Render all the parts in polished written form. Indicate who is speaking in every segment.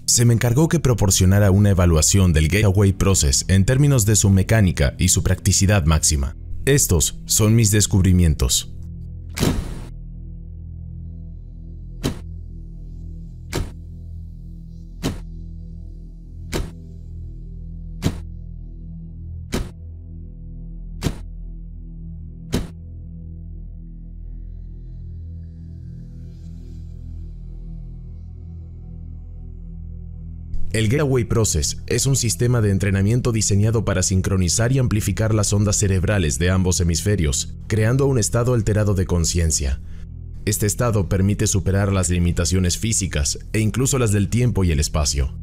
Speaker 1: Se me encargó que proporcionara una evaluación del Gateway Process en términos de su mecánica y su practicidad máxima. Estos son mis descubrimientos. El Gateway Process es un sistema de entrenamiento diseñado para sincronizar y amplificar las ondas cerebrales de ambos hemisferios, creando un estado alterado de conciencia. Este estado permite superar las limitaciones físicas e incluso las del tiempo y el espacio.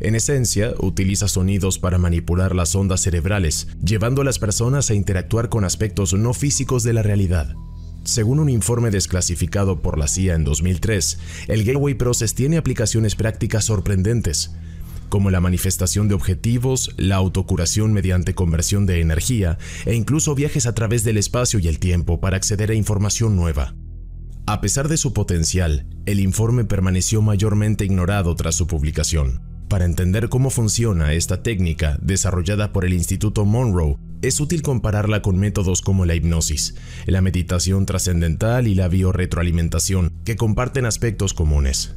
Speaker 1: En esencia, utiliza sonidos para manipular las ondas cerebrales, llevando a las personas a interactuar con aspectos no físicos de la realidad. Según un informe desclasificado por la CIA en 2003, el Gateway Process tiene aplicaciones prácticas sorprendentes, como la manifestación de objetivos, la autocuración mediante conversión de energía e incluso viajes a través del espacio y el tiempo para acceder a información nueva. A pesar de su potencial, el informe permaneció mayormente ignorado tras su publicación. Para entender cómo funciona esta técnica desarrollada por el Instituto Monroe, es útil compararla con métodos como la hipnosis, la meditación trascendental y la biorretroalimentación, que comparten aspectos comunes.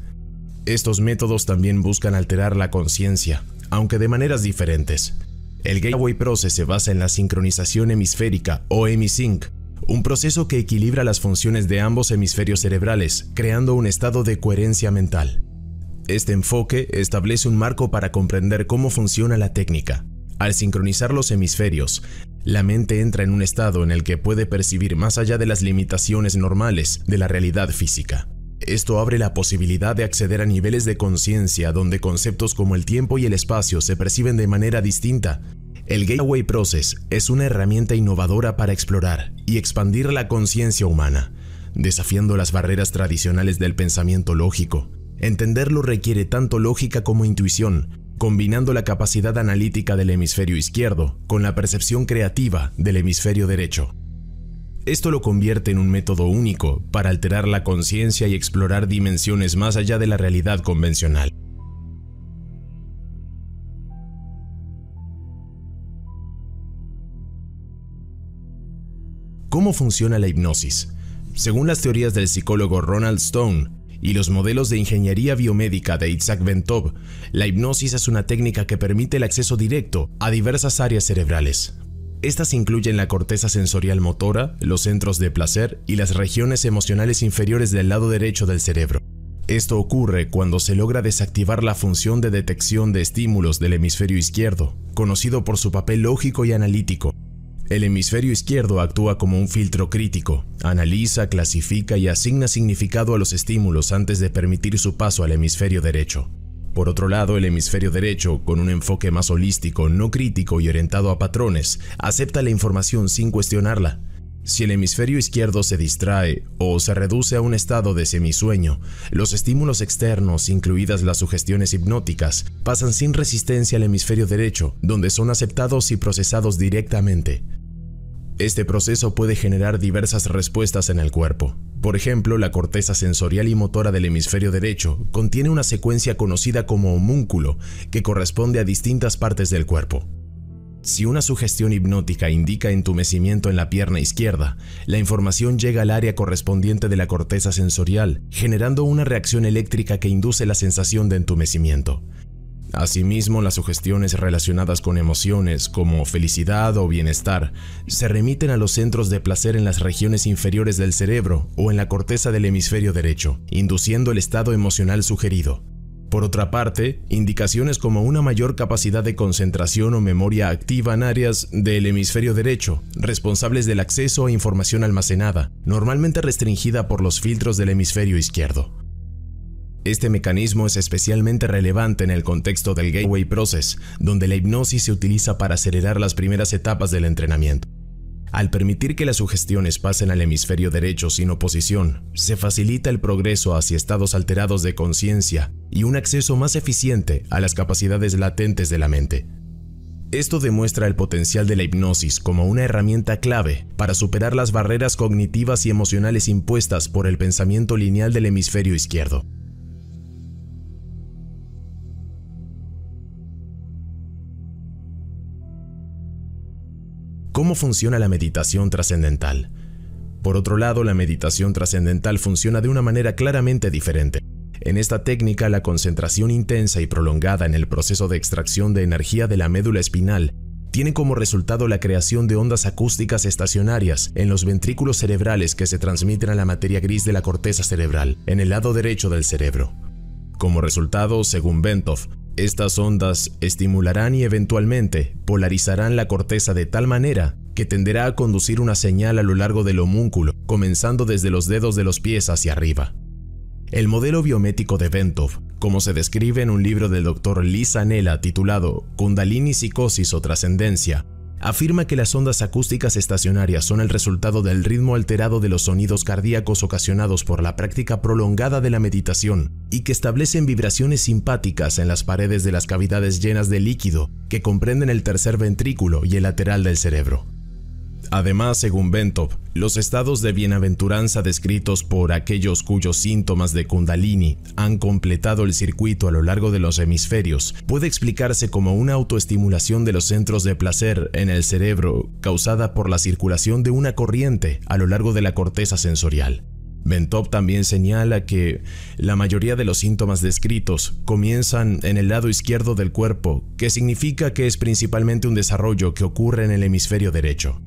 Speaker 1: Estos métodos también buscan alterar la conciencia, aunque de maneras diferentes. El Gateway Process se basa en la sincronización hemisférica o hemisync, un proceso que equilibra las funciones de ambos hemisferios cerebrales, creando un estado de coherencia mental. Este enfoque establece un marco para comprender cómo funciona la técnica. Al sincronizar los hemisferios, la mente entra en un estado en el que puede percibir más allá de las limitaciones normales de la realidad física. Esto abre la posibilidad de acceder a niveles de conciencia donde conceptos como el tiempo y el espacio se perciben de manera distinta. El Gateway Process es una herramienta innovadora para explorar y expandir la conciencia humana, desafiando las barreras tradicionales del pensamiento lógico. Entenderlo requiere tanto lógica como intuición, combinando la capacidad analítica del hemisferio izquierdo con la percepción creativa del hemisferio derecho. Esto lo convierte en un método único para alterar la conciencia y explorar dimensiones más allá de la realidad convencional. ¿Cómo funciona la hipnosis? Según las teorías del psicólogo Ronald Stone y los modelos de ingeniería biomédica de Isaac Bentov, la hipnosis es una técnica que permite el acceso directo a diversas áreas cerebrales. Estas incluyen la corteza sensorial motora, los centros de placer y las regiones emocionales inferiores del lado derecho del cerebro. Esto ocurre cuando se logra desactivar la función de detección de estímulos del hemisferio izquierdo, conocido por su papel lógico y analítico. El hemisferio izquierdo actúa como un filtro crítico, analiza, clasifica y asigna significado a los estímulos antes de permitir su paso al hemisferio derecho. Por otro lado, el hemisferio derecho, con un enfoque más holístico, no crítico y orientado a patrones, acepta la información sin cuestionarla. Si el hemisferio izquierdo se distrae o se reduce a un estado de semisueño, los estímulos externos, incluidas las sugestiones hipnóticas, pasan sin resistencia al hemisferio derecho, donde son aceptados y procesados directamente. Este proceso puede generar diversas respuestas en el cuerpo. Por ejemplo, la corteza sensorial y motora del hemisferio derecho contiene una secuencia conocida como homúnculo, que corresponde a distintas partes del cuerpo. Si una sugestión hipnótica indica entumecimiento en la pierna izquierda, la información llega al área correspondiente de la corteza sensorial, generando una reacción eléctrica que induce la sensación de entumecimiento. Asimismo, las sugestiones relacionadas con emociones como felicidad o bienestar se remiten a los centros de placer en las regiones inferiores del cerebro o en la corteza del hemisferio derecho, induciendo el estado emocional sugerido. Por otra parte, indicaciones como una mayor capacidad de concentración o memoria activan áreas del hemisferio derecho, responsables del acceso a información almacenada, normalmente restringida por los filtros del hemisferio izquierdo. Este mecanismo es especialmente relevante en el contexto del Gateway Process, donde la hipnosis se utiliza para acelerar las primeras etapas del entrenamiento. Al permitir que las sugestiones pasen al hemisferio derecho sin oposición, se facilita el progreso hacia estados alterados de conciencia y un acceso más eficiente a las capacidades latentes de la mente. Esto demuestra el potencial de la hipnosis como una herramienta clave para superar las barreras cognitivas y emocionales impuestas por el pensamiento lineal del hemisferio izquierdo. ¿Cómo funciona la meditación trascendental? Por otro lado, la meditación trascendental funciona de una manera claramente diferente. En esta técnica, la concentración intensa y prolongada en el proceso de extracción de energía de la médula espinal tiene como resultado la creación de ondas acústicas estacionarias en los ventrículos cerebrales que se transmiten a la materia gris de la corteza cerebral, en el lado derecho del cerebro. Como resultado, según Bentov, estas ondas estimularán y eventualmente polarizarán la corteza de tal manera que tenderá a conducir una señal a lo largo del homúnculo, comenzando desde los dedos de los pies hacia arriba. El modelo biométrico de Bentov, como se describe en un libro del Dr. Lee Sanela titulado Kundalini Psicosis o Trascendencia, afirma que las ondas acústicas estacionarias son el resultado del ritmo alterado de los sonidos cardíacos ocasionados por la práctica prolongada de la meditación y que establecen vibraciones simpáticas en las paredes de las cavidades llenas de líquido que comprenden el tercer ventrículo y el lateral del cerebro. Además, según Bentov, los estados de bienaventuranza descritos por aquellos cuyos síntomas de Kundalini han completado el circuito a lo largo de los hemisferios puede explicarse como una autoestimulación de los centros de placer en el cerebro causada por la circulación de una corriente a lo largo de la corteza sensorial. Bentov también señala que la mayoría de los síntomas descritos comienzan en el lado izquierdo del cuerpo, que significa que es principalmente un desarrollo que ocurre en el hemisferio derecho.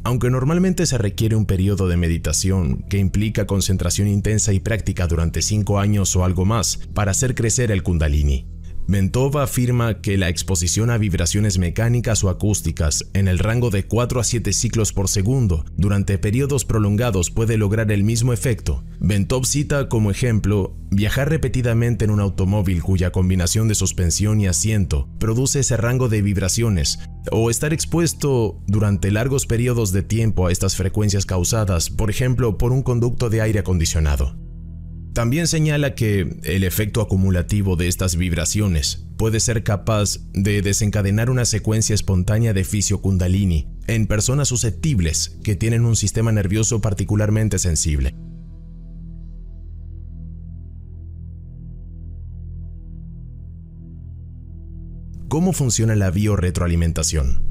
Speaker 1: Aunque normalmente se requiere un periodo de meditación que implica concentración intensa y práctica durante 5 años o algo más para hacer crecer el Kundalini, Bentov afirma que la exposición a vibraciones mecánicas o acústicas en el rango de 4 a 7 ciclos por segundo durante periodos prolongados puede lograr el mismo efecto. Bentov cita como ejemplo viajar repetidamente en un automóvil cuya combinación de suspensión y asiento produce ese rango de vibraciones, o estar expuesto durante largos periodos de tiempo a estas frecuencias causadas, por ejemplo, por un conducto de aire acondicionado. También señala que el efecto acumulativo de estas vibraciones puede ser capaz de desencadenar una secuencia espontánea de fisio-kundalini en personas susceptibles que tienen un sistema nervioso particularmente sensible. ¿Cómo funciona la biorretroalimentación?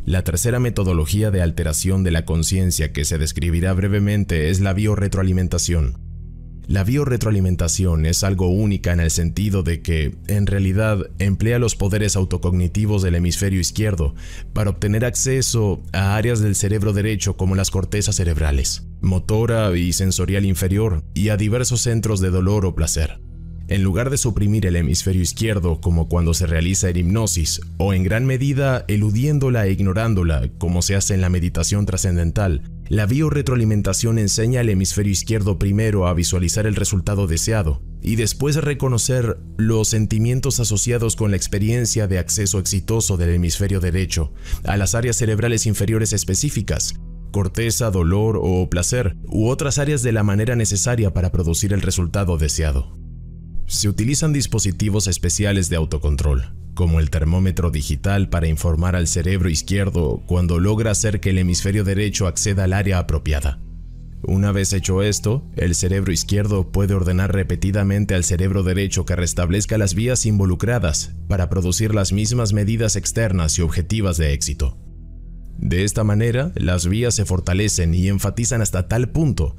Speaker 1: La tercera metodología de alteración de la conciencia que se describirá brevemente es la biorretroalimentación. La biorretroalimentación es algo única en el sentido de que, en realidad, emplea los poderes autocognitivos del hemisferio izquierdo para obtener acceso a áreas del cerebro derecho como las cortezas cerebrales, motora y sensorial inferior, y a diversos centros de dolor o placer. En lugar de suprimir el hemisferio izquierdo como cuando se realiza en hipnosis, o en gran medida eludiéndola e ignorándola como se hace en la meditación trascendental, la biorretroalimentación enseña al hemisferio izquierdo primero a visualizar el resultado deseado y después a reconocer los sentimientos asociados con la experiencia de acceso exitoso del hemisferio derecho a las áreas cerebrales inferiores específicas, corteza, dolor o placer, u otras áreas de la manera necesaria para producir el resultado deseado. Se utilizan dispositivos especiales de autocontrol, como el termómetro digital para informar al cerebro izquierdo cuando logra hacer que el hemisferio derecho acceda al área apropiada. Una vez hecho esto, el cerebro izquierdo puede ordenar repetidamente al cerebro derecho que restablezca las vías involucradas para producir las mismas medidas externas y objetivas de éxito. De esta manera, las vías se fortalecen y enfatizan hasta tal punto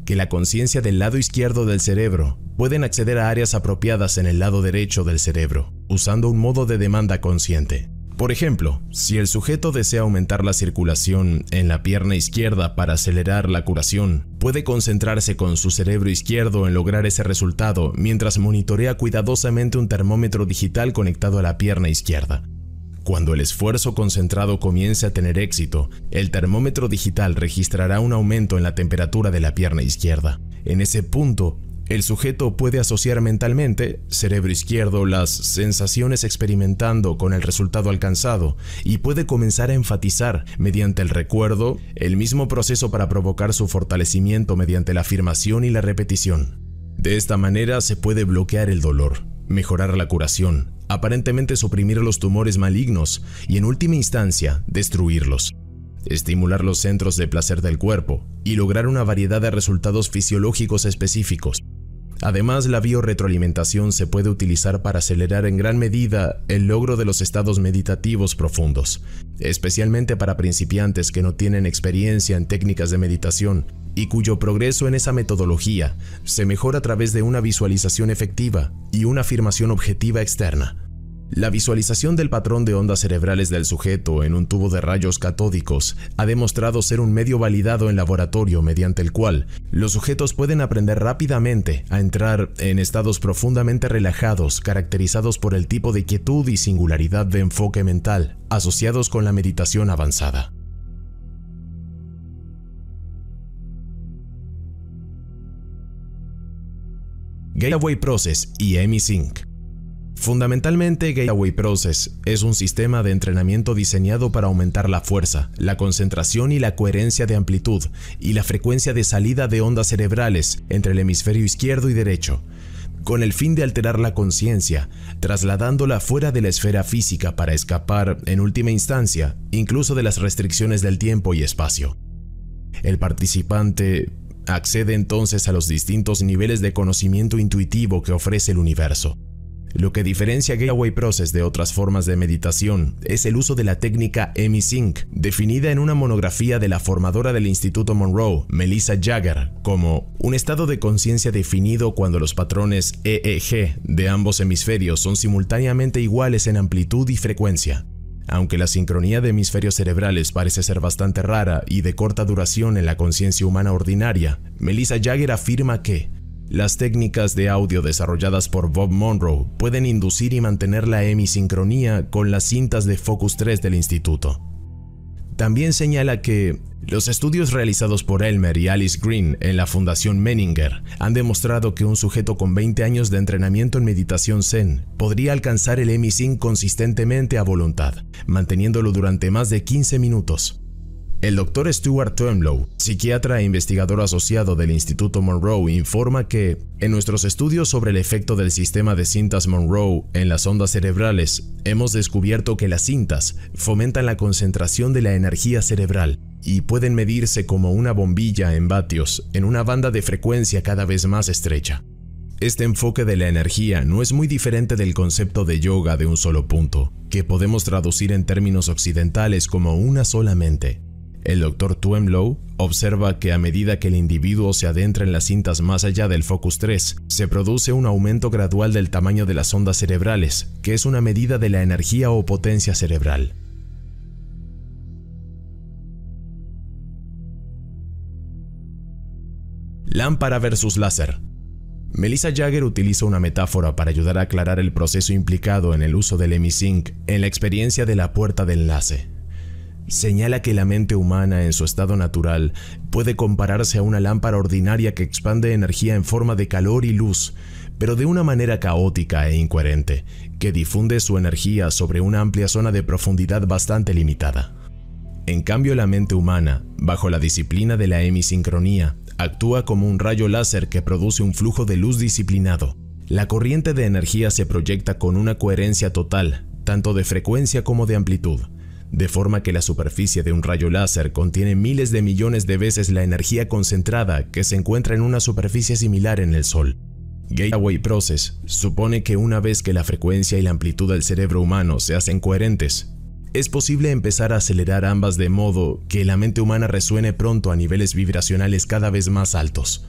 Speaker 1: que la conciencia del lado izquierdo del cerebro pueden acceder a áreas apropiadas en el lado derecho del cerebro, usando un modo de demanda consciente. Por ejemplo, si el sujeto desea aumentar la circulación en la pierna izquierda para acelerar la curación, puede concentrarse con su cerebro izquierdo en lograr ese resultado mientras monitorea cuidadosamente un termómetro digital conectado a la pierna izquierda. Cuando el esfuerzo concentrado comience a tener éxito, el termómetro digital registrará un aumento en la temperatura de la pierna izquierda. En ese punto, el sujeto puede asociar mentalmente, cerebro izquierdo, las sensaciones experimentando con el resultado alcanzado y puede comenzar a enfatizar, mediante el recuerdo, el mismo proceso para provocar su fortalecimiento mediante la afirmación y la repetición. De esta manera se puede bloquear el dolor, mejorar la curación, aparentemente suprimir los tumores malignos y en última instancia destruirlos, estimular los centros de placer del cuerpo y lograr una variedad de resultados fisiológicos específicos. Además, la biorretroalimentación se puede utilizar para acelerar en gran medida el logro de los estados meditativos profundos, especialmente para principiantes que no tienen experiencia en técnicas de meditación y cuyo progreso en esa metodología se mejora a través de una visualización efectiva y una afirmación objetiva externa. La visualización del patrón de ondas cerebrales del sujeto en un tubo de rayos catódicos ha demostrado ser un medio validado en laboratorio mediante el cual los sujetos pueden aprender rápidamente a entrar en estados profundamente relajados caracterizados por el tipo de quietud y singularidad de enfoque mental asociados con la meditación avanzada. Gateway Process y EmiSync. Fundamentalmente, Gateway Process es un sistema de entrenamiento diseñado para aumentar la fuerza, la concentración y la coherencia de amplitud y la frecuencia de salida de ondas cerebrales entre el hemisferio izquierdo y derecho, con el fin de alterar la conciencia, trasladándola fuera de la esfera física para escapar, en última instancia, incluso de las restricciones del tiempo y espacio. El participante accede entonces a los distintos niveles de conocimiento intuitivo que ofrece el universo. Lo que diferencia Gateway Process de otras formas de meditación es el uso de la técnica EmiSync, definida en una monografía de la formadora del Instituto Monroe, Melissa Jagger, como un estado de conciencia definido cuando los patrones EEG de ambos hemisferios son simultáneamente iguales en amplitud y frecuencia. Aunque la sincronía de hemisferios cerebrales parece ser bastante rara y de corta duración en la conciencia humana ordinaria, Melissa Jagger afirma que las técnicas de audio desarrolladas por Bob Monroe pueden inducir y mantener la hemisincronía con las cintas de Focus 3 del instituto. También señala que los estudios realizados por Elmer y Alice Green en la Fundación Menninger han demostrado que un sujeto con 20 años de entrenamiento en meditación Zen podría alcanzar el EmiSync consistentemente a voluntad, manteniéndolo durante más de 15 minutos. El Dr. Stuart Twemlow, psiquiatra e investigador asociado del Instituto Monroe, informa que, en nuestros estudios sobre el efecto del sistema de cintas Monroe en las ondas cerebrales, hemos descubierto que las cintas fomentan la concentración de la energía cerebral y pueden medirse como una bombilla en vatios en una banda de frecuencia cada vez más estrecha. Este enfoque de la energía no es muy diferente del concepto de yoga de un solo punto, que podemos traducir en términos occidentales como una sola mente. El Dr. Twemlow observa que a medida que el individuo se adentra en las cintas más allá del Focus 3, se produce un aumento gradual del tamaño de las ondas cerebrales, que es una medida de la energía o potencia cerebral. Lámpara versus láser. Melissa Jagger utiliza una metáfora para ayudar a aclarar el proceso implicado en el uso del EmiSync en la experiencia de la puerta de enlace. Señala que la mente humana en su estado natural puede compararse a una lámpara ordinaria que expande energía en forma de calor y luz, pero de una manera caótica e incoherente, que difunde su energía sobre una amplia zona de profundidad bastante limitada. En cambio, la mente humana, bajo la disciplina de la hemisincronía, actúa como un rayo láser que produce un flujo de luz disciplinado. La corriente de energía se proyecta con una coherencia total, tanto de frecuencia como de amplitud, de forma que la superficie de un rayo láser contiene miles de millones de veces la energía concentrada que se encuentra en una superficie similar en el Sol. Gateway Process supone que una vez que la frecuencia y la amplitud del cerebro humano se hacen coherentes, es posible empezar a acelerar ambas de modo que la mente humana resuene pronto a niveles vibracionales cada vez más altos.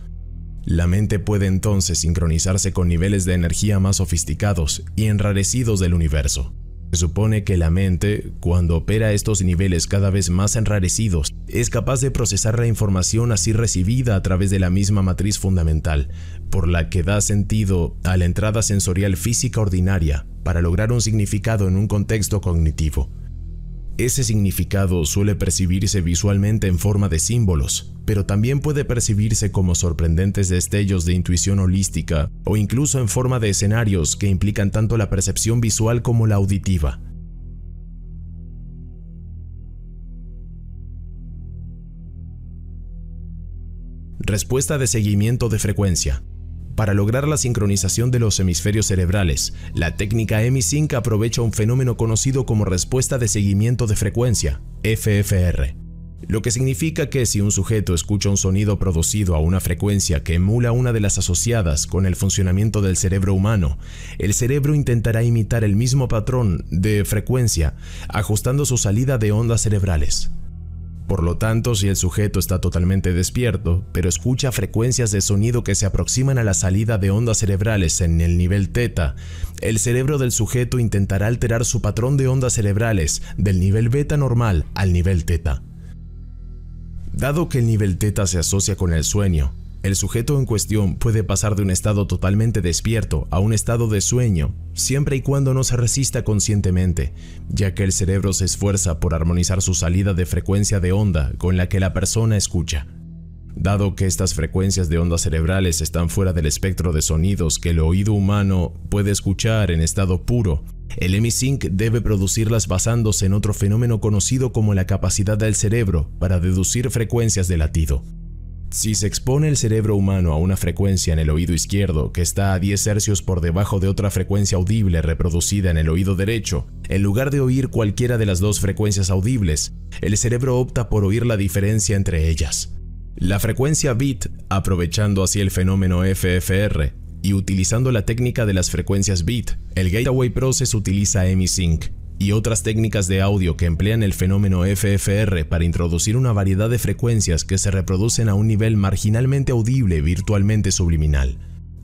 Speaker 1: La mente puede entonces sincronizarse con niveles de energía más sofisticados y enrarecidos del universo. Se supone que la mente, cuando opera a estos niveles cada vez más enrarecidos, es capaz de procesar la información así recibida a través de la misma matriz fundamental, por la que da sentido a la entrada sensorial física ordinaria para lograr un significado en un contexto cognitivo. Ese significado suele percibirse visualmente en forma de símbolos, pero también puede percibirse como sorprendentes destellos de intuición holística o incluso en forma de escenarios que implican tanto la percepción visual como la auditiva. Respuesta de seguimiento de frecuencia. Para lograr la sincronización de los hemisferios cerebrales, la técnica EmiSync aprovecha un fenómeno conocido como respuesta de seguimiento de frecuencia, FFR. lo que significa que si un sujeto escucha un sonido producido a una frecuencia que emula una de las asociadas con el funcionamiento del cerebro humano, el cerebro intentará imitar el mismo patrón de frecuencia, ajustando su salida de ondas cerebrales. Por lo tanto, si el sujeto está totalmente despierto, pero escucha frecuencias de sonido que se aproximan a la salida de ondas cerebrales en el nivel teta, el cerebro del sujeto intentará alterar su patrón de ondas cerebrales del nivel beta normal al nivel teta. Dado que el nivel teta se asocia con el sueño, el sujeto en cuestión puede pasar de un estado totalmente despierto a un estado de sueño, siempre y cuando no se resista conscientemente, ya que el cerebro se esfuerza por armonizar su salida de frecuencia de onda con la que la persona escucha. Dado que estas frecuencias de ondas cerebrales están fuera del espectro de sonidos que el oído humano puede escuchar en estado puro, el hemisync debe producirlas basándose en otro fenómeno conocido como la capacidad del cerebro para deducir frecuencias de latido. Si se expone el cerebro humano a una frecuencia en el oído izquierdo que está a 10 hercios por debajo de otra frecuencia audible reproducida en el oído derecho, en lugar de oír cualquiera de las dos frecuencias audibles, el cerebro opta por oír la diferencia entre ellas. La frecuencia bit, aprovechando así el fenómeno FFR y utilizando la técnica de las frecuencias bit, el Gateway Process utiliza hemisync y otras técnicas de audio que emplean el fenómeno FFR para introducir una variedad de frecuencias que se reproducen a un nivel marginalmente audible virtualmente subliminal.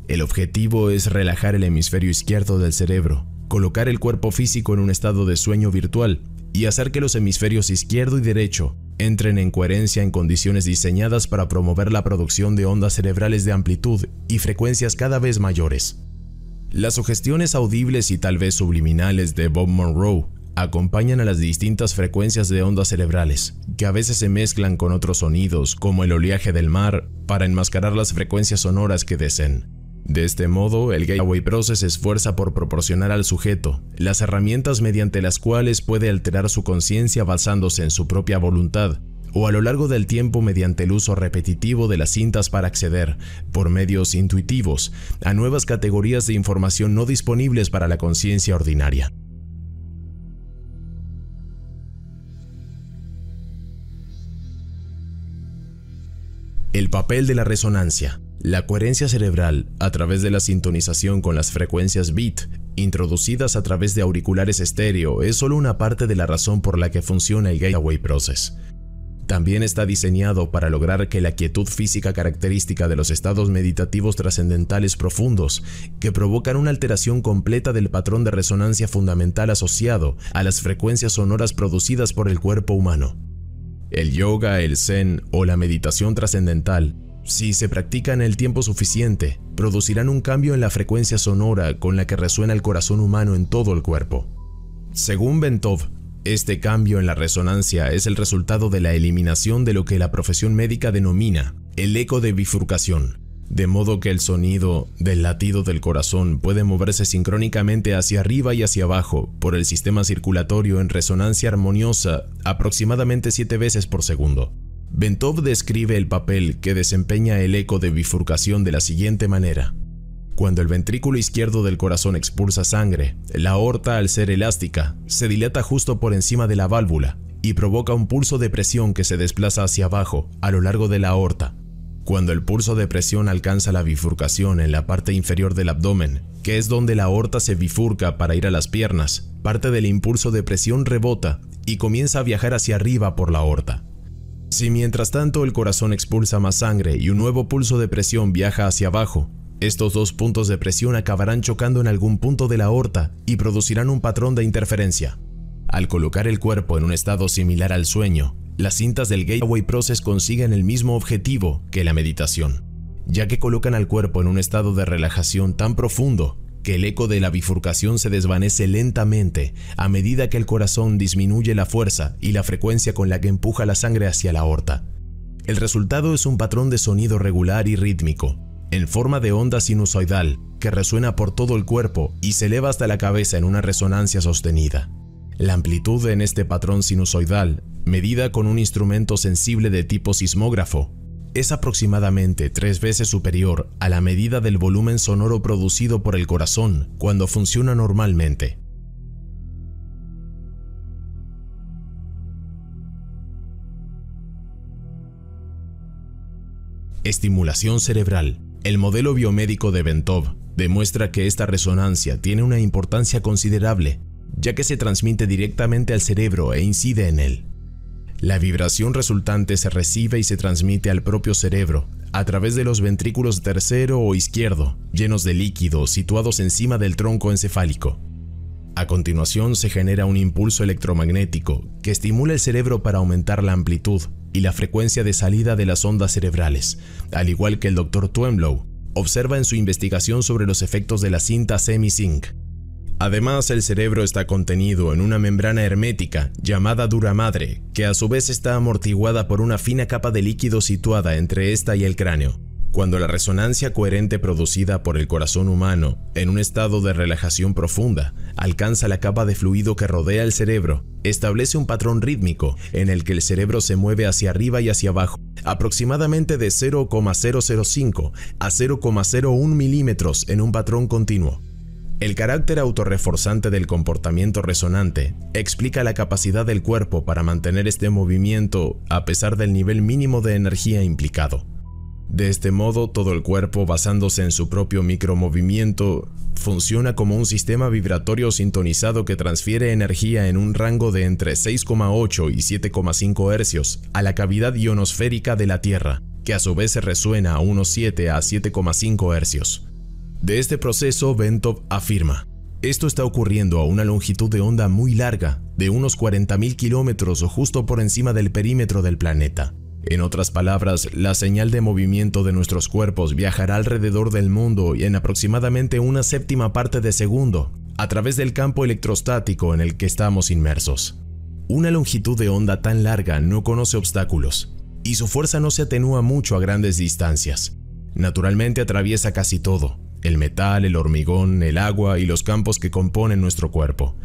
Speaker 1: El objetivo es relajar el hemisferio izquierdo del cerebro, colocar el cuerpo físico en un estado de sueño virtual y hacer que los hemisferios izquierdo y derecho entren en coherencia en condiciones diseñadas para promover la producción de ondas cerebrales de amplitud y frecuencias cada vez mayores. Las sugestiones audibles y tal vez subliminales de Bob Monroe acompañan a las distintas frecuencias de ondas cerebrales, que a veces se mezclan con otros sonidos, como el oleaje del mar, para enmascarar las frecuencias sonoras que deseen. De este modo, el Gateway Process se esfuerza por proporcionar al sujeto las herramientas mediante las cuales puede alterar su conciencia basándose en su propia voluntad, o a lo largo del tiempo mediante el uso repetitivo de las cintas para acceder, por medios intuitivos, a nuevas categorías de información no disponibles para la conciencia ordinaria. El papel de la resonancia. La coherencia cerebral, a través de la sintonización con las frecuencias bit, introducidas a través de auriculares estéreo, es solo una parte de la razón por la que funciona el Gateway Process. También está diseñado para lograr que la quietud física característica de los estados meditativos trascendentales profundos, que provocan una alteración completa del patrón de resonancia fundamental asociado a las frecuencias sonoras producidas por el cuerpo humano. El yoga, el zen o la meditación trascendental, si se practican el tiempo suficiente, producirán un cambio en la frecuencia sonora con la que resuena el corazón humano en todo el cuerpo. Según Bentov, este cambio en la resonancia es el resultado de la eliminación de lo que la profesión médica denomina el eco de bifurcación, de modo que el sonido del latido del corazón puede moverse sincrónicamente hacia arriba y hacia abajo por el sistema circulatorio en resonancia armoniosa aproximadamente 7 veces por segundo. Bentov describe el papel que desempeña el eco de bifurcación de la siguiente manera. Cuando el ventrículo izquierdo del corazón expulsa sangre, la aorta, al ser elástica, se dilata justo por encima de la válvula y provoca un pulso de presión que se desplaza hacia abajo a lo largo de la aorta. Cuando el pulso de presión alcanza la bifurcación en la parte inferior del abdomen, que es donde la aorta se bifurca para ir a las piernas, parte del impulso de presión rebota y comienza a viajar hacia arriba por la aorta. Si mientras tanto el corazón expulsa más sangre y un nuevo pulso de presión viaja hacia abajo, estos dos puntos de presión acabarán chocando en algún punto de la aorta y producirán un patrón de interferencia. Al colocar el cuerpo en un estado similar al sueño, las cintas del Gateway Process consiguen el mismo objetivo que la meditación, ya que colocan al cuerpo en un estado de relajación tan profundo que el eco de la bifurcación se desvanece lentamente a medida que el corazón disminuye la fuerza y la frecuencia con la que empuja la sangre hacia la aorta. El resultado es un patrón de sonido regular y rítmico, en forma de onda sinusoidal, que resuena por todo el cuerpo y se eleva hasta la cabeza en una resonancia sostenida. La amplitud en este patrón sinusoidal, medida con un instrumento sensible de tipo sismógrafo, es aproximadamente 3 veces superior a la medida del volumen sonoro producido por el corazón cuando funciona normalmente. Estimulación cerebral. El modelo biomédico de Bentov demuestra que esta resonancia tiene una importancia considerable, ya que se transmite directamente al cerebro e incide en él. La vibración resultante se recibe y se transmite al propio cerebro a través de los ventrículos tercero o izquierdo, llenos de líquido situados encima del tronco encefálico. A continuación se genera un impulso electromagnético que estimula el cerebro para aumentar la amplitud y la frecuencia de salida de las ondas cerebrales, al igual que el Dr. Twenlow observa en su investigación sobre los efectos de la cinta semi-zinc. Además, el cerebro está contenido en una membrana hermética llamada dura madre, que a su vez está amortiguada por una fina capa de líquido situada entre esta y el cráneo. Cuando la resonancia coherente producida por el corazón humano, en un estado de relajación profunda, alcanza la capa de fluido que rodea el cerebro, establece un patrón rítmico en el que el cerebro se mueve hacia arriba y hacia abajo, aproximadamente de 0,005 a 0,01 milímetros en un patrón continuo. El carácter autorreforzante del comportamiento resonante explica la capacidad del cuerpo para mantener este movimiento a pesar del nivel mínimo de energía implicado. De este modo, todo el cuerpo, basándose en su propio micromovimiento, funciona como un sistema vibratorio sintonizado que transfiere energía en un rango de entre 6,8 y 7,5 hercios a la cavidad ionosférica de la Tierra, que a su vez se resuena a unos 7 a 7,5 hercios. De este proceso, Bentov afirma: esto está ocurriendo a una longitud de onda muy larga, de unos 40.000 kilómetros o justo por encima del perímetro del planeta. En otras palabras, la señal de movimiento de nuestros cuerpos viajará alrededor del mundo y en aproximadamente una séptima parte de segundo, a través del campo electrostático en el que estamos inmersos. Una longitud de onda tan larga no conoce obstáculos, y su fuerza no se atenúa mucho a grandes distancias. Naturalmente atraviesa casi todo: el metal, el hormigón, el agua y los campos que componen nuestro cuerpo.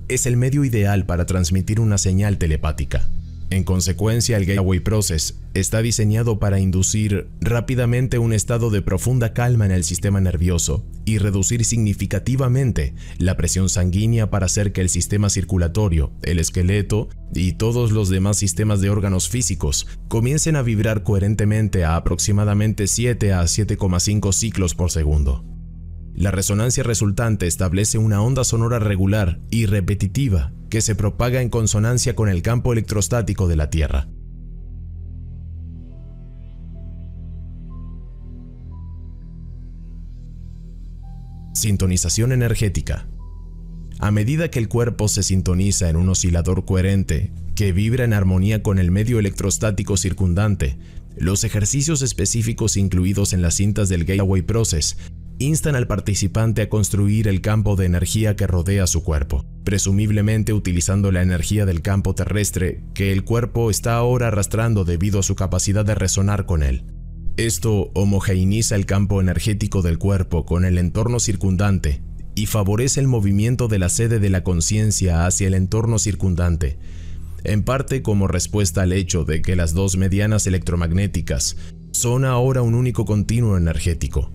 Speaker 1: Es el medio ideal para transmitir una señal telepática. En consecuencia, el Gateway Process está diseñado para inducir rápidamente un estado de profunda calma en el sistema nervioso y reducir significativamente la presión sanguínea para hacer que el sistema circulatorio, el esqueleto y todos los demás sistemas de órganos físicos comiencen a vibrar coherentemente a aproximadamente 7 a 7,5 ciclos por segundo. La resonancia resultante establece una onda sonora regular y repetitiva que se propaga en consonancia con el campo electrostático de la Tierra. Sintonización energética. A medida que el cuerpo se sintoniza en un oscilador coherente que vibra en armonía con el medio electrostático circundante, los ejercicios específicos incluidos en las cintas del Gateway Process instan al participante a construir el campo de energía que rodea su cuerpo, presumiblemente utilizando la energía del campo terrestre que el cuerpo está ahora arrastrando debido a su capacidad de resonar con él. Esto homogeneiza el campo energético del cuerpo con el entorno circundante y favorece el movimiento de la sede de la conciencia hacia el entorno circundante, en parte como respuesta al hecho de que las dos medianas electromagnéticas son ahora un único continuo energético.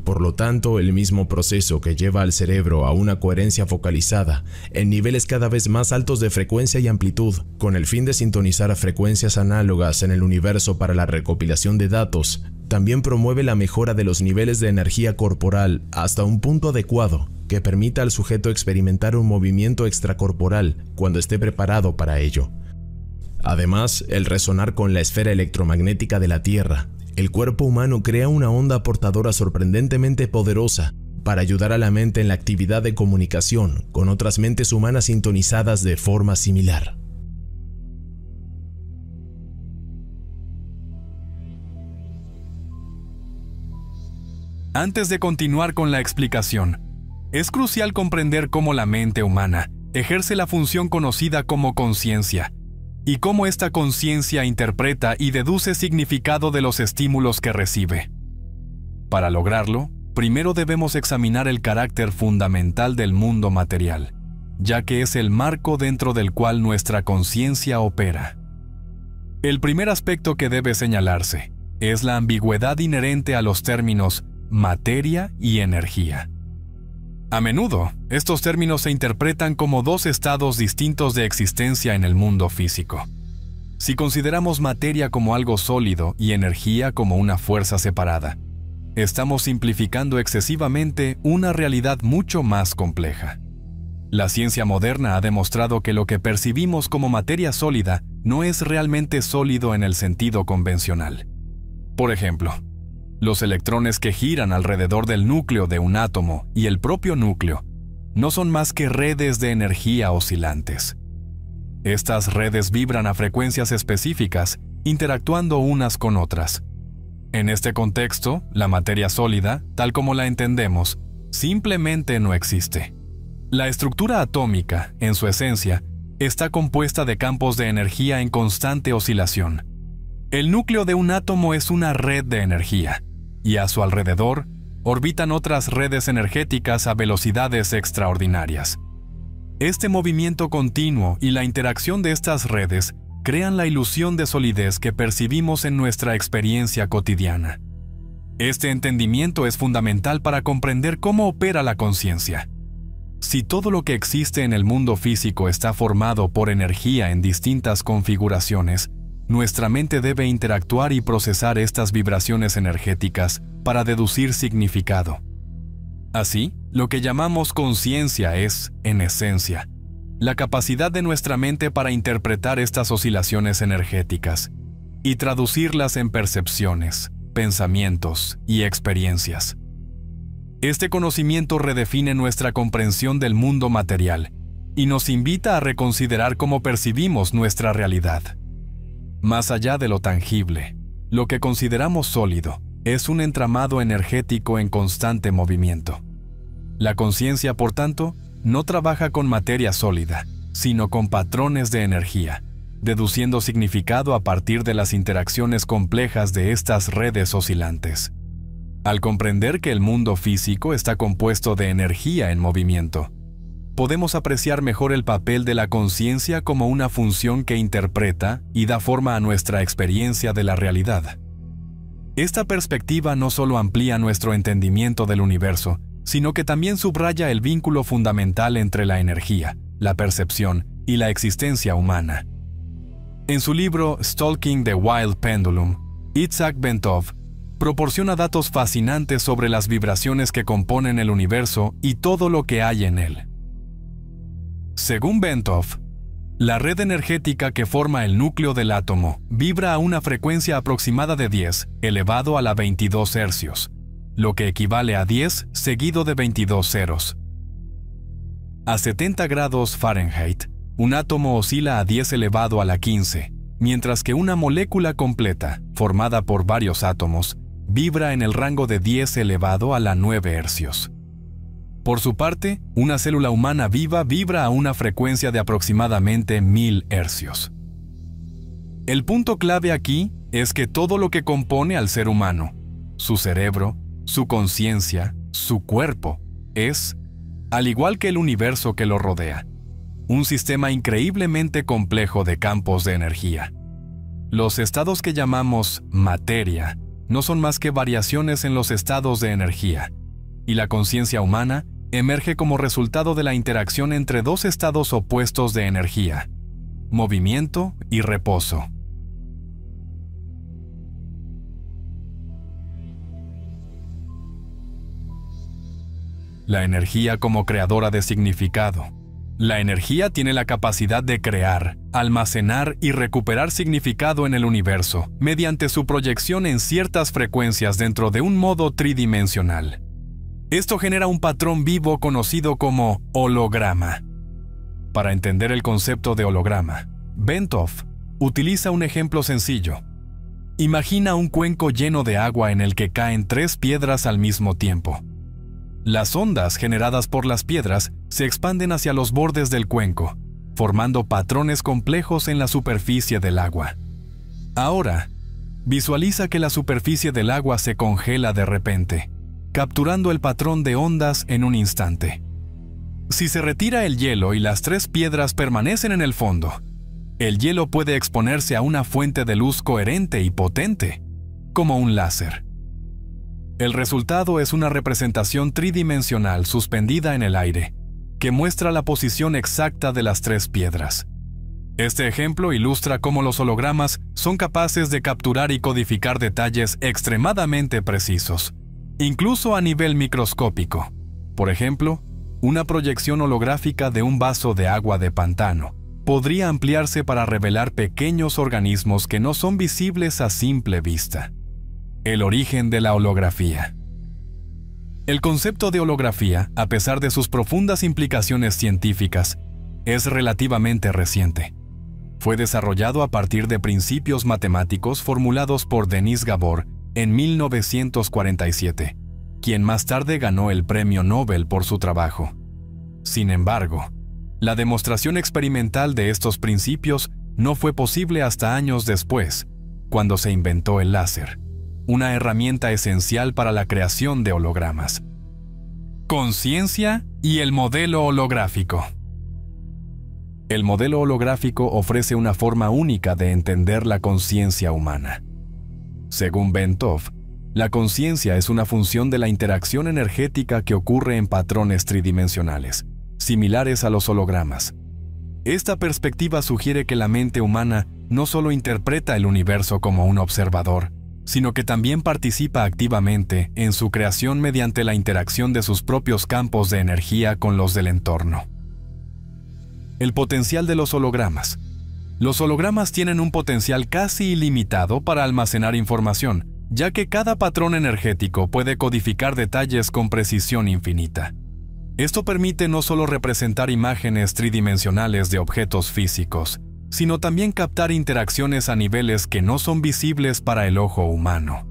Speaker 1: Por lo tanto, el mismo proceso que lleva al cerebro a una coherencia focalizada en niveles cada vez más altos de frecuencia y amplitud, con el fin de sintonizar a frecuencias análogas en el universo para la recopilación de datos, también promueve la mejora de los niveles de energía corporal hasta un punto adecuado que permita al sujeto experimentar un movimiento extracorporal cuando esté preparado para ello. Además, el resonar con la esfera electromagnética de la Tierra, el cuerpo humano crea una onda portadora sorprendentemente poderosa para ayudar a la mente en la actividad de comunicación con otras mentes humanas sintonizadas de forma similar.
Speaker 2: Antes de continuar con la explicación, es crucial comprender cómo la mente humana ejerce la función conocida como conciencia, y cómo esta conciencia interpreta y deduce significado de los estímulos que recibe. Para lograrlo, primero debemos examinar el carácter fundamental del mundo material, ya que es el marco dentro del cual nuestra conciencia opera. El primer aspecto que debe señalarse es la ambigüedad inherente a los términos materia y energía. A menudo, estos términos se interpretan como dos estados distintos de existencia en el mundo físico. si consideramos materia como algo sólido y energía como una fuerza separada, estamos simplificando excesivamente una realidad mucho más compleja. La ciencia moderna ha demostrado que lo que percibimos como materia sólida no es realmente sólido en el sentido convencional. Por ejemplo, los electrones que giran alrededor del núcleo de un átomo y el propio núcleo no son más que redes de energía oscilantes. Estas redes vibran a frecuencias específicas, interactuando unas con otras. En este contexto, la materia sólida, tal como la entendemos, simplemente no existe. La estructura atómica, en su esencia, está compuesta de campos de energía en constante oscilación. El núcleo de un átomo es una red de energía, y a su alrededor orbitan otras redes energéticas a velocidades extraordinarias. Este movimiento continuo y la interacción de estas redes crean la ilusión de solidez que percibimos en nuestra experiencia cotidiana. Este entendimiento es fundamental para comprender cómo opera la conciencia. Si todo lo que existe en el mundo físico está formado por energía en distintas configuraciones, nuestra mente debe interactuar y procesar estas vibraciones energéticas para deducir significado. Así, lo que llamamos conciencia es, en esencia, la capacidad de nuestra mente para interpretar estas oscilaciones energéticas y traducirlas en percepciones, pensamientos y experiencias. Este conocimiento redefine nuestra comprensión del mundo material y nos invita a reconsiderar cómo percibimos nuestra realidad. Más allá de lo tangible, lo que consideramos sólido es un entramado energético en constante movimiento. La conciencia, por tanto, no trabaja con materia sólida, sino con patrones de energía, deduciendo significado a partir de las interacciones complejas de estas redes oscilantes. Al comprender que el mundo físico está compuesto de energía en movimiento, podemos apreciar mejor el papel de la conciencia como una función que interpreta y da forma a nuestra experiencia de la realidad. Esta perspectiva no solo amplía nuestro entendimiento del universo, sino que también subraya el vínculo fundamental entre la energía, la percepción y la existencia humana. En su libro Stalking the Wild Pendulum, Itzhak Bentov proporciona datos fascinantes sobre las vibraciones que componen el universo y todo lo que hay en él. Según Bentov, la red energética que forma el núcleo del átomo vibra a una frecuencia aproximada de 10 elevado a la 22 hercios, lo que equivale a 10 seguido de 22 ceros. A 70 grados Fahrenheit, un átomo oscila a 10 elevado a la 15, mientras que una molécula completa, formada por varios átomos, vibra en el rango de 10 elevado a la 9 hercios. Por su parte, una célula humana viva vibra a una frecuencia de aproximadamente 1000 hercios. El punto clave aquí es que todo lo que compone al ser humano, su cerebro, su conciencia, su cuerpo, es, al igual que el universo que lo rodea, un sistema increíblemente complejo de campos de energía. Los estados que llamamos materia no son más que variaciones en los estados de energía, y la conciencia humana emerge como resultado de la interacción entre dos estados opuestos de energía, movimiento y reposo. La energía como creadora de significado. La energía tiene la capacidad de crear, almacenar y recuperar significado en el universo mediante su proyección en ciertas frecuencias dentro de un modo tridimensional. Esto genera un patrón vivo conocido como holograma. Para entender el concepto de holograma, Bentov utiliza un ejemplo sencillo. Imagina un cuenco lleno de agua en el que caen 3 piedras al mismo tiempo. Las ondas generadas por las piedras se expanden hacia los bordes del cuenco, formando patrones complejos en la superficie del agua. Ahora, visualiza que la superficie del agua se congela de repente, capturando el patrón de ondas en un instante. Si se retira el hielo y las 3 piedras permanecen en el fondo, el hielo puede exponerse a una fuente de luz coherente y potente, como un láser. El resultado es una representación tridimensional suspendida en el aire, que muestra la posición exacta de las 3 piedras. Este ejemplo ilustra cómo los hologramas son capaces de capturar y codificar detalles extremadamente precisos, incluso a nivel microscópico. Por ejemplo, una proyección holográfica de un vaso de agua de pantano podría ampliarse para revelar pequeños organismos que no son visibles a simple vista. El origen de la holografía. El concepto de holografía, a pesar de sus profundas implicaciones científicas, es relativamente reciente. Fue desarrollado a partir de principios matemáticos formulados por Denis Gabor en 1947, quien más tarde ganó el Premio Nobel por su trabajo. Sin embargo, la demostración experimental de estos principios no fue posible hasta años después, cuando se inventó el láser, una herramienta esencial para la creación de hologramas. Conciencia y el modelo holográfico. El modelo holográfico ofrece una forma única de entender la conciencia humana. Según Bentov, la conciencia es una función de la interacción energética que ocurre en patrones tridimensionales, similares a los hologramas. Esta perspectiva sugiere que la mente humana no solo interpreta el universo como un observador, sino que también participa activamente en su creación mediante la interacción de sus propios campos de energía con los del entorno. El potencial de los hologramas. Los hologramas tienen un potencial casi ilimitado para almacenar información, ya que cada patrón energético puede codificar detalles con precisión infinita. Esto permite no solo representar imágenes tridimensionales de objetos físicos, sino también captar interacciones a niveles que no son visibles para el ojo humano.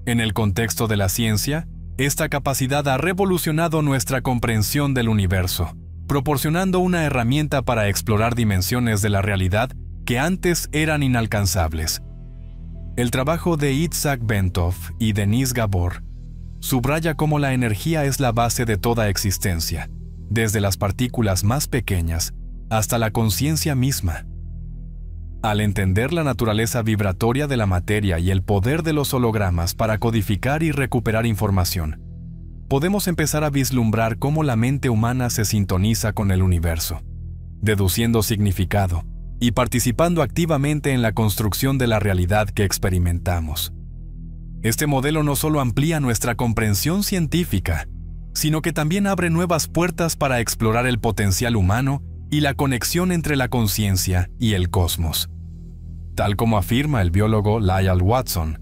Speaker 2: En el contexto de la ciencia, esta capacidad ha revolucionado nuestra comprensión del universo, proporcionando una herramienta para explorar dimensiones de la realidad que antes eran inalcanzables. El trabajo de Itzhak Bentov y Denis Gabor subraya cómo la energía es la base de toda existencia, desde las partículas más pequeñas hasta la conciencia misma. Al entender la naturaleza vibratoria de la materia y el poder de los hologramas para codificar y recuperar información, podemos empezar a vislumbrar cómo la mente humana se sintoniza con el universo, deduciendo significado y participando activamente en la construcción de la realidad que experimentamos. Este modelo no solo amplía nuestra comprensión científica, sino que también abre nuevas puertas para explorar el potencial humano y la conexión entre la conciencia y el cosmos. Tal como afirma el biólogo Lyell Watson,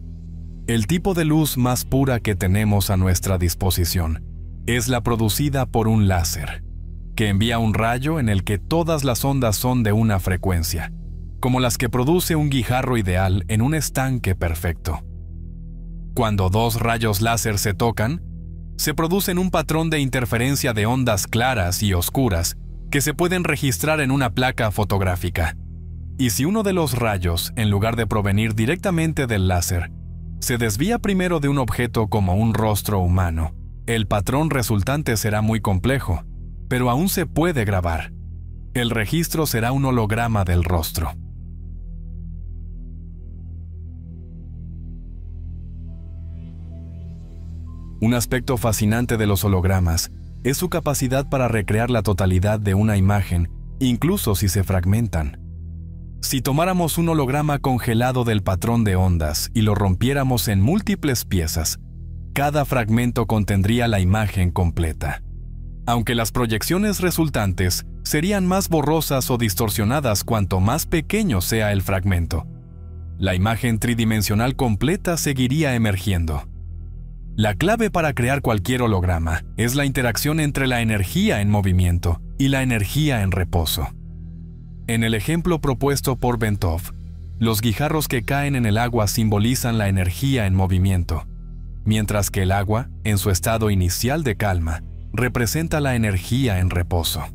Speaker 2: el tipo de luz más pura que tenemos a nuestra disposición es la producida por un láser, que envía un rayo en el que todas las ondas son de una frecuencia, como las que produce un guijarro ideal en un estanque perfecto. Cuando dos rayos láser se tocan, se producen un patrón de interferencia de ondas claras y oscuras que se pueden registrar en una placa fotográfica. Y si uno de los rayos, en lugar de provenir directamente del láser, se desvía primero de un objeto como un rostro humano, el patrón resultante será muy complejo, pero aún se puede grabar. El registro será un holograma del rostro. Un aspecto fascinante de los hologramas es su capacidad para recrear la totalidad de una imagen, incluso si se fragmentan. Si tomáramos un holograma congelado del patrón de ondas y lo rompiéramos en múltiples piezas, cada fragmento contendría la imagen completa. Aunque las proyecciones resultantes serían más borrosas o distorsionadas cuanto más pequeño sea el fragmento, la imagen tridimensional completa seguiría emergiendo. La clave para crear cualquier holograma es la interacción entre la energía en movimiento y la energía en reposo. En el ejemplo propuesto por Bentov, los guijarros que caen en el agua simbolizan la energía en movimiento, mientras que el agua, en su estado inicial de calma, representa la energía en reposo.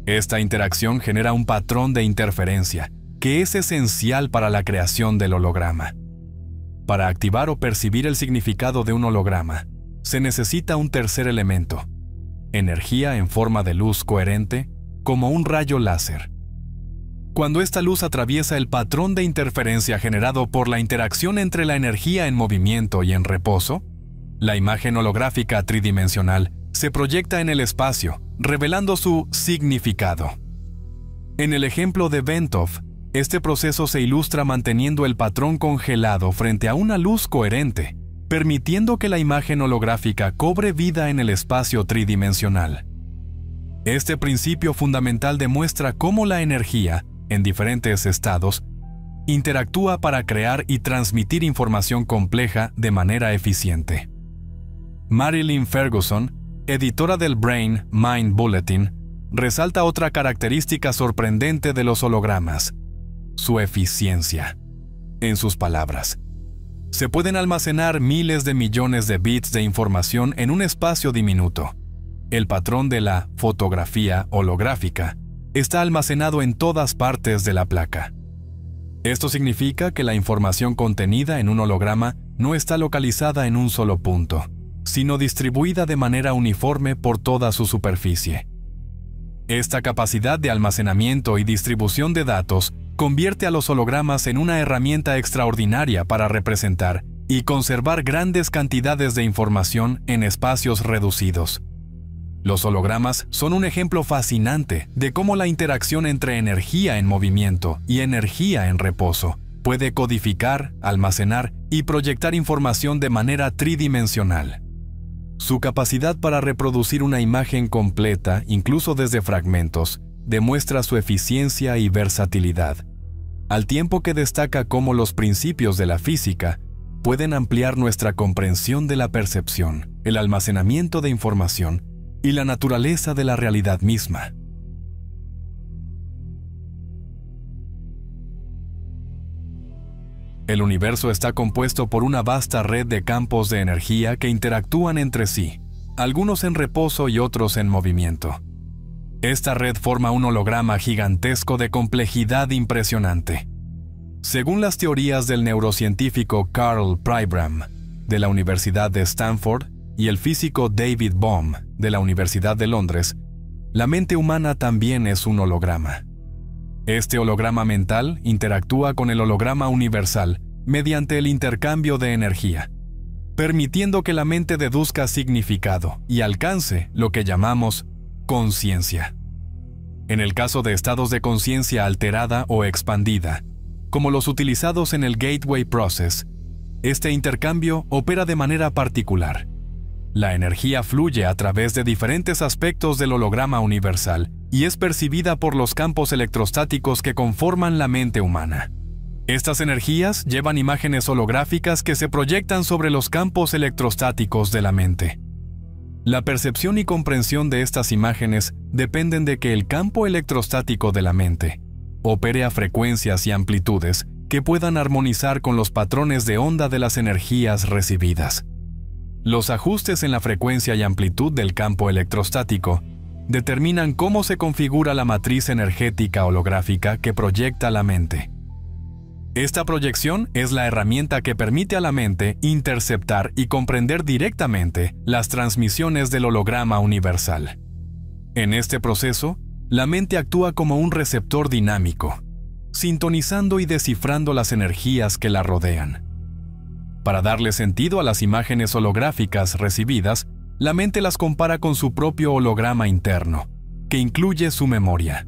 Speaker 2: Esta interacción genera un patrón de interferencia que es esencial para la creación del holograma. Para activar o percibir el significado de un holograma, se necesita un tercer elemento, energía en forma de luz coherente, como un rayo láser. Cuando esta luz atraviesa el patrón de interferencia generado por la interacción entre la energía en movimiento y en reposo, la imagen holográfica tridimensional se proyecta en el espacio, revelando su significado. En el ejemplo de Ventov, este proceso se ilustra manteniendo el patrón congelado frente a una luz coherente, permitiendo que la imagen holográfica cobre vida en el espacio tridimensional. Este principio fundamental demuestra cómo la energía, en diferentes estados, interactúa para crear y transmitir información compleja de manera eficiente. Marilyn Ferguson, editora del Brain Mind Bulletin, resalta otra característica sorprendente de los hologramas: su eficiencia. En sus palabras, se pueden almacenar miles de millones de bits de información en un espacio diminuto. El patrón de la fotografía holográfica está almacenado en todas partes de la placa. Esto significa que la información contenida en un holograma no está localizada en un solo punto, sino distribuida de manera uniforme por toda su superficie. Esta capacidad de almacenamiento y distribución de datos convierte a los hologramas en una herramienta extraordinaria para representar y conservar grandes cantidades de información en espacios reducidos. Los hologramas son un ejemplo fascinante de cómo la interacción entre energía en movimiento y energía en reposo puede codificar, almacenar y proyectar información de manera tridimensional. Su capacidad para reproducir una imagen completa, incluso desde fragmentos, demuestra su eficiencia y versatilidad, al tiempo que destaca cómo los principios de la física pueden ampliar nuestra comprensión de la percepción, el almacenamiento de información y la naturaleza de la realidad misma. El universo está compuesto por una vasta red de campos de energía que interactúan entre sí, algunos en reposo y otros en movimiento. Esta red forma un holograma gigantesco de complejidad impresionante. Según las teorías del neurocientífico Carl Pribram, de la Universidad de Stanford, y el físico David Bohm, de la Universidad de Londres, la mente humana también es un holograma. Este holograma mental interactúa con el holograma universal mediante el intercambio de energía, permitiendo que la mente deduzca significado y alcance lo que llamamos conciencia. En el caso de estados de conciencia alterada o expandida, como los utilizados en el Gateway Process, este intercambio opera de manera particular. La energía fluye a través de diferentes aspectos del holograma universal y es percibida por los campos electrostáticos que conforman la mente humana. Estas energías llevan imágenes holográficas que se proyectan sobre los campos electrostáticos de la mente. La percepción y comprensión de estas imágenes dependen de que el campo electrostático de la mente opere a frecuencias y amplitudes que puedan armonizar con los patrones de onda de las energías recibidas. Los ajustes en la frecuencia y amplitud del campo electrostático determinan cómo se configura la matriz energética holográfica que proyecta la mente. Esta proyección es la herramienta que permite a la mente interceptar y comprender directamente las transmisiones del holograma universal. En este proceso, la mente actúa como un receptor dinámico, sintonizando y descifrando las energías que la rodean. Para darle sentido a las imágenes holográficas recibidas, la mente las compara con su propio holograma interno, que incluye su memoria.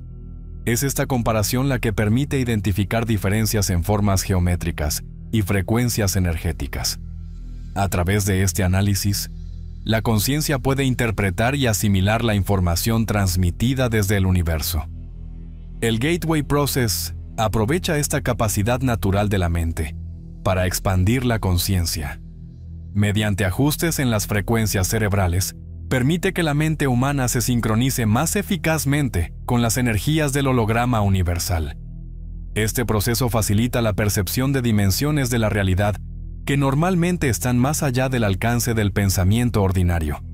Speaker 2: Es esta comparación la que permite identificar diferencias en formas geométricas y frecuencias energéticas. A través de este análisis, la conciencia puede interpretar y asimilar la información transmitida desde el universo. El Gateway Process aprovecha esta capacidad natural de la mente para expandir la conciencia. Mediante ajustes en las frecuencias cerebrales, permite que la mente humana se sincronice más eficazmente con las energías del holograma universal. Este proceso facilita la percepción de dimensiones de la realidad que normalmente están más allá del alcance del pensamiento ordinario,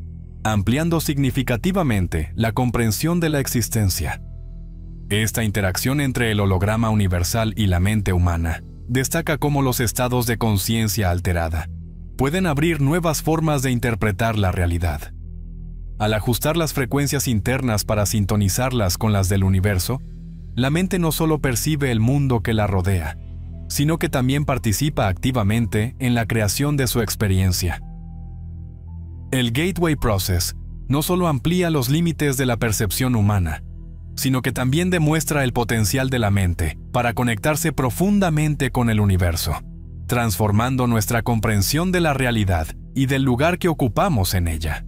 Speaker 2: ampliando significativamente la comprensión de la existencia. Esta interacción entre el holograma universal y la mente humana destaca cómo los estados de conciencia alterada pueden abrir nuevas formas de interpretar la realidad. Al ajustar las frecuencias internas para sintonizarlas con las del universo, la mente no solo percibe el mundo que la rodea, sino que también participa activamente en la creación de su experiencia. El Gateway Process no solo amplía los límites de la percepción humana, sino que también demuestra el potencial de la mente para conectarse profundamente con el universo, transformando nuestra comprensión de la realidad y del lugar que ocupamos en ella.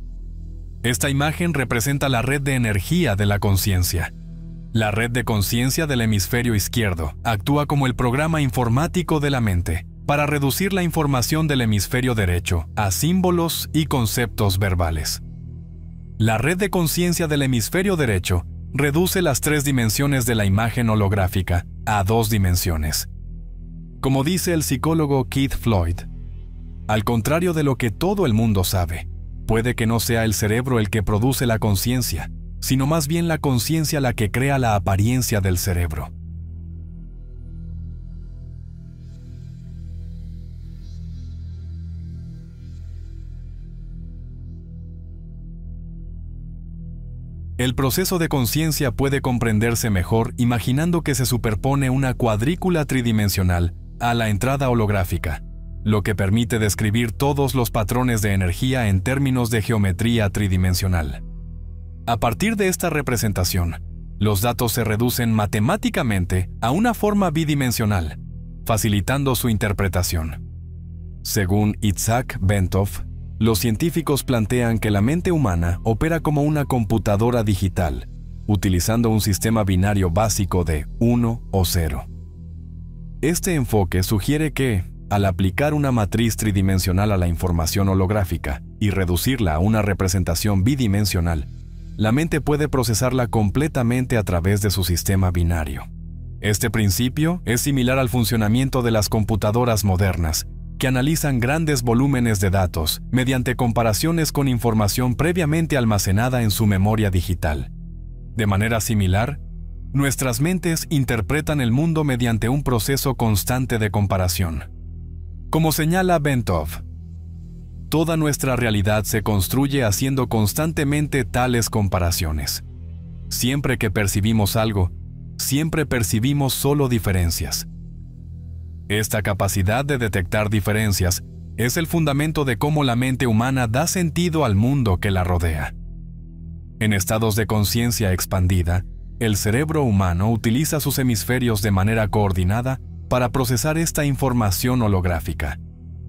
Speaker 2: Esta imagen representa la red de energía de la conciencia. La red de conciencia del hemisferio izquierdo actúa como el programa informático de la mente para reducir la información del hemisferio derecho a símbolos y conceptos verbales. La red de conciencia del hemisferio derecho reduce las 3 dimensiones de la imagen holográfica a 2 dimensiones. Como dice el psicólogo Keith Floyd, al contrario de lo que todo el mundo sabe, puede que no sea el cerebro el que produce la conciencia, sino más bien la conciencia la que crea la apariencia del cerebro. El proceso de conciencia puede comprenderse mejor imaginando que se superpone una cuadrícula tridimensional a la entrada holográfica, lo que permite describir todos los patrones de energía en términos de geometría tridimensional. A partir de esta representación, los datos se reducen matemáticamente a una forma bidimensional, facilitando su interpretación. Según Itzhak Bentov, los científicos plantean que la mente humana opera como una computadora digital, utilizando un sistema binario básico de 1 o 0. Este enfoque sugiere que, al aplicar una matriz tridimensional a la información holográfica y reducirla a una representación bidimensional, la mente puede procesarla completamente a través de su sistema binario. Este principio es similar al funcionamiento de las computadoras modernas, que analizan grandes volúmenes de datos mediante comparaciones con información previamente almacenada en su memoria digital. De manera similar, nuestras mentes interpretan el mundo mediante un proceso constante de comparación. Como señala Bentov, toda nuestra realidad se construye haciendo constantemente tales comparaciones. Siempre que percibimos algo, siempre percibimos solo diferencias. Esta capacidad de detectar diferencias es el fundamento de cómo la mente humana da sentido al mundo que la rodea. En estados de conciencia expandida, el cerebro humano utiliza sus hemisferios de manera coordinada para procesar esta información holográfica.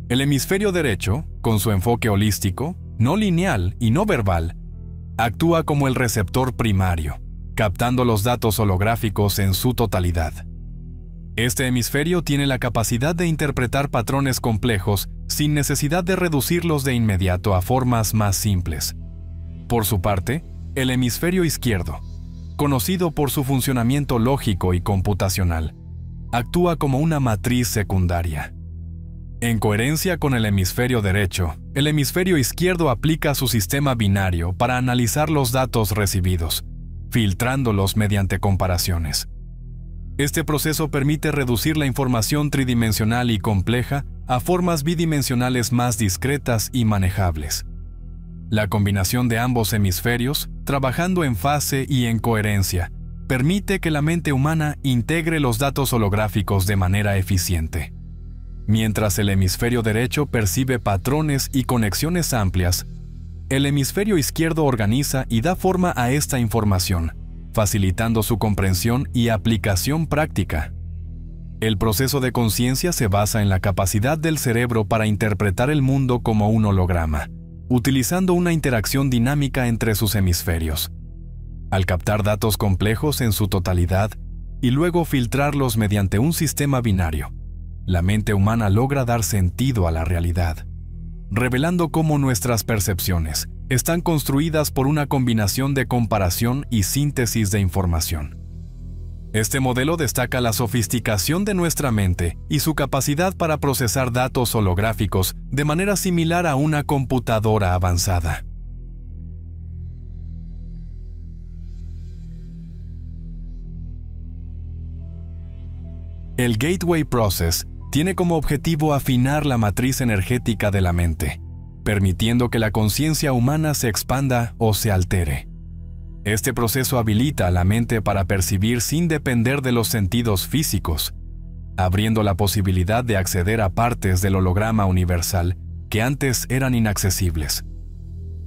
Speaker 2: El hemisferio derecho, con su enfoque holístico, no lineal y no verbal, actúa como el receptor primario, captando los datos holográficos en su totalidad. Este hemisferio tiene la capacidad de interpretar patrones complejos sin necesidad de reducirlos de inmediato a formas más simples. Por su parte, el hemisferio izquierdo, conocido por su funcionamiento lógico y computacional, actúa como una matriz secundaria. En coherencia con el hemisferio derecho, el hemisferio izquierdo aplica su sistema binario para analizar los datos recibidos, filtrándolos mediante comparaciones. Este proceso permite reducir la información tridimensional y compleja a formas bidimensionales más discretas y manejables. La combinación de ambos hemisferios, trabajando en fase y en coherencia, permite que la mente humana integre los datos holográficos de manera eficiente. Mientras el hemisferio derecho percibe patrones y conexiones amplias, el hemisferio izquierdo organiza y da forma a esta información, facilitando su comprensión y aplicación práctica. El proceso de conciencia se basa en la capacidad del cerebro para interpretar el mundo como un holograma, utilizando una interacción dinámica entre sus hemisferios. Al captar datos complejos en su totalidad y luego filtrarlos mediante un sistema binario, la mente humana logra dar sentido a la realidad, revelando cómo nuestras percepciones están construidas por una combinación de comparación y síntesis de información. Este modelo destaca la sofisticación de nuestra mente y su capacidad para procesar datos holográficos de manera similar a una computadora avanzada. El Gateway Process tiene como objetivo afinar la matriz energética de la mente, permitiendo que la conciencia humana se expanda o se altere. Este proceso habilita a la mente para percibir sin depender de los sentidos físicos, abriendo la posibilidad de acceder a partes del holograma universal que antes eran inaccesibles.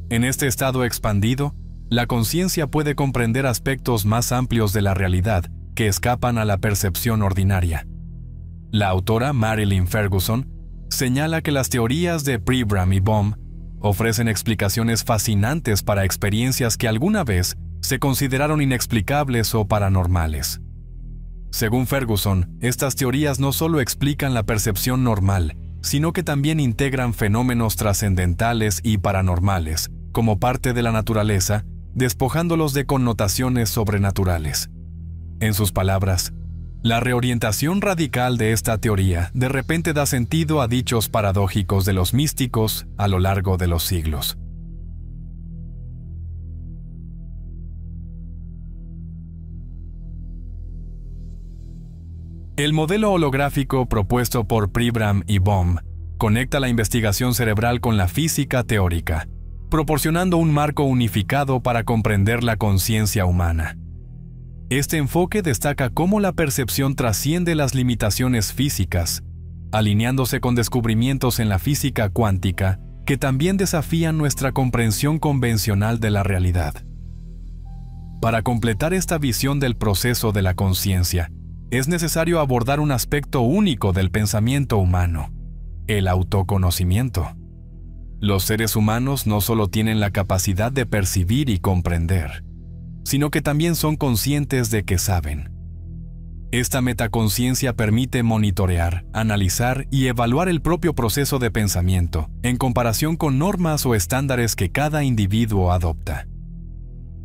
Speaker 2: En este estado expandido, la conciencia puede comprender aspectos más amplios de la realidad que escapan a la percepción ordinaria. La autora Marilyn Ferguson señala que las teorías de Pribram y Bohm ofrecen explicaciones fascinantes para experiencias que alguna vez se consideraron inexplicables o paranormales. Según Ferguson, estas teorías no solo explican la percepción normal, sino que también integran fenómenos trascendentales y paranormales, como parte de la naturaleza, despojándolos de connotaciones sobrenaturales. En sus palabras, la reorientación radical de esta teoría de repente da sentido a dichos paradójicos de los místicos a lo largo de los siglos. El modelo holográfico propuesto por Pribram y Bohm conecta la investigación cerebral con la física teórica, proporcionando un marco unificado para comprender la conciencia humana. Este enfoque destaca cómo la percepción trasciende las limitaciones físicas, alineándose con descubrimientos en la física cuántica que también desafían nuestra comprensión convencional de la realidad. Para completar esta visión del proceso de la conciencia, es necesario abordar un aspecto único del pensamiento humano: el autoconocimiento. Los seres humanos no solo tienen la capacidad de percibir y comprender, sino que también son conscientes de que saben. Esta metaconciencia permite monitorear, analizar y evaluar el propio proceso de pensamiento, en comparación con normas o estándares que cada individuo adopta.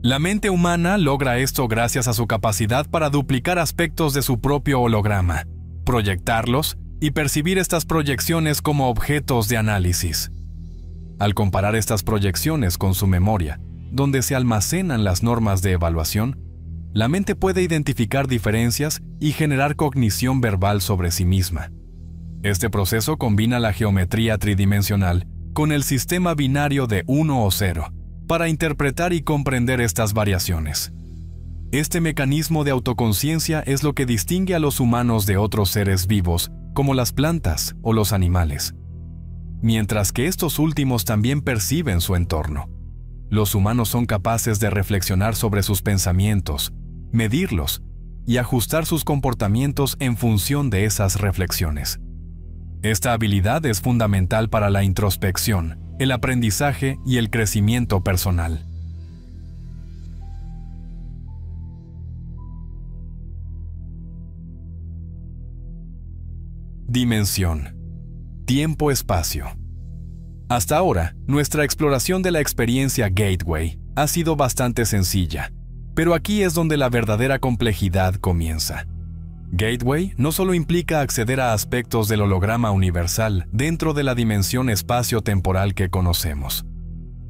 Speaker 2: La mente humana logra esto gracias a su capacidad para duplicar aspectos de su propio holograma, proyectarlos y percibir estas proyecciones como objetos de análisis. Al comparar estas proyecciones con su memoria, donde se almacenan las normas de evaluación, la mente puede identificar diferencias y generar cognición verbal sobre sí misma. Este proceso combina la geometría tridimensional con el sistema binario de 1 o 0 para interpretar y comprender estas variaciones. Este mecanismo de autoconciencia es lo que distingue a los humanos de otros seres vivos, como las plantas o los animales. Mientras que estos últimos también perciben su entorno, los humanos son capaces de reflexionar sobre sus pensamientos, medirlos y ajustar sus comportamientos en función de esas reflexiones. Esta habilidad es fundamental para la introspección, el aprendizaje y el crecimiento personal. Dimensión. Tiempo-espacio. Hasta ahora, nuestra exploración de la experiencia Gateway ha sido bastante sencilla, pero aquí es donde la verdadera complejidad comienza. Gateway no solo implica acceder a aspectos del holograma universal dentro de la dimensión espacio-temporal que conocemos.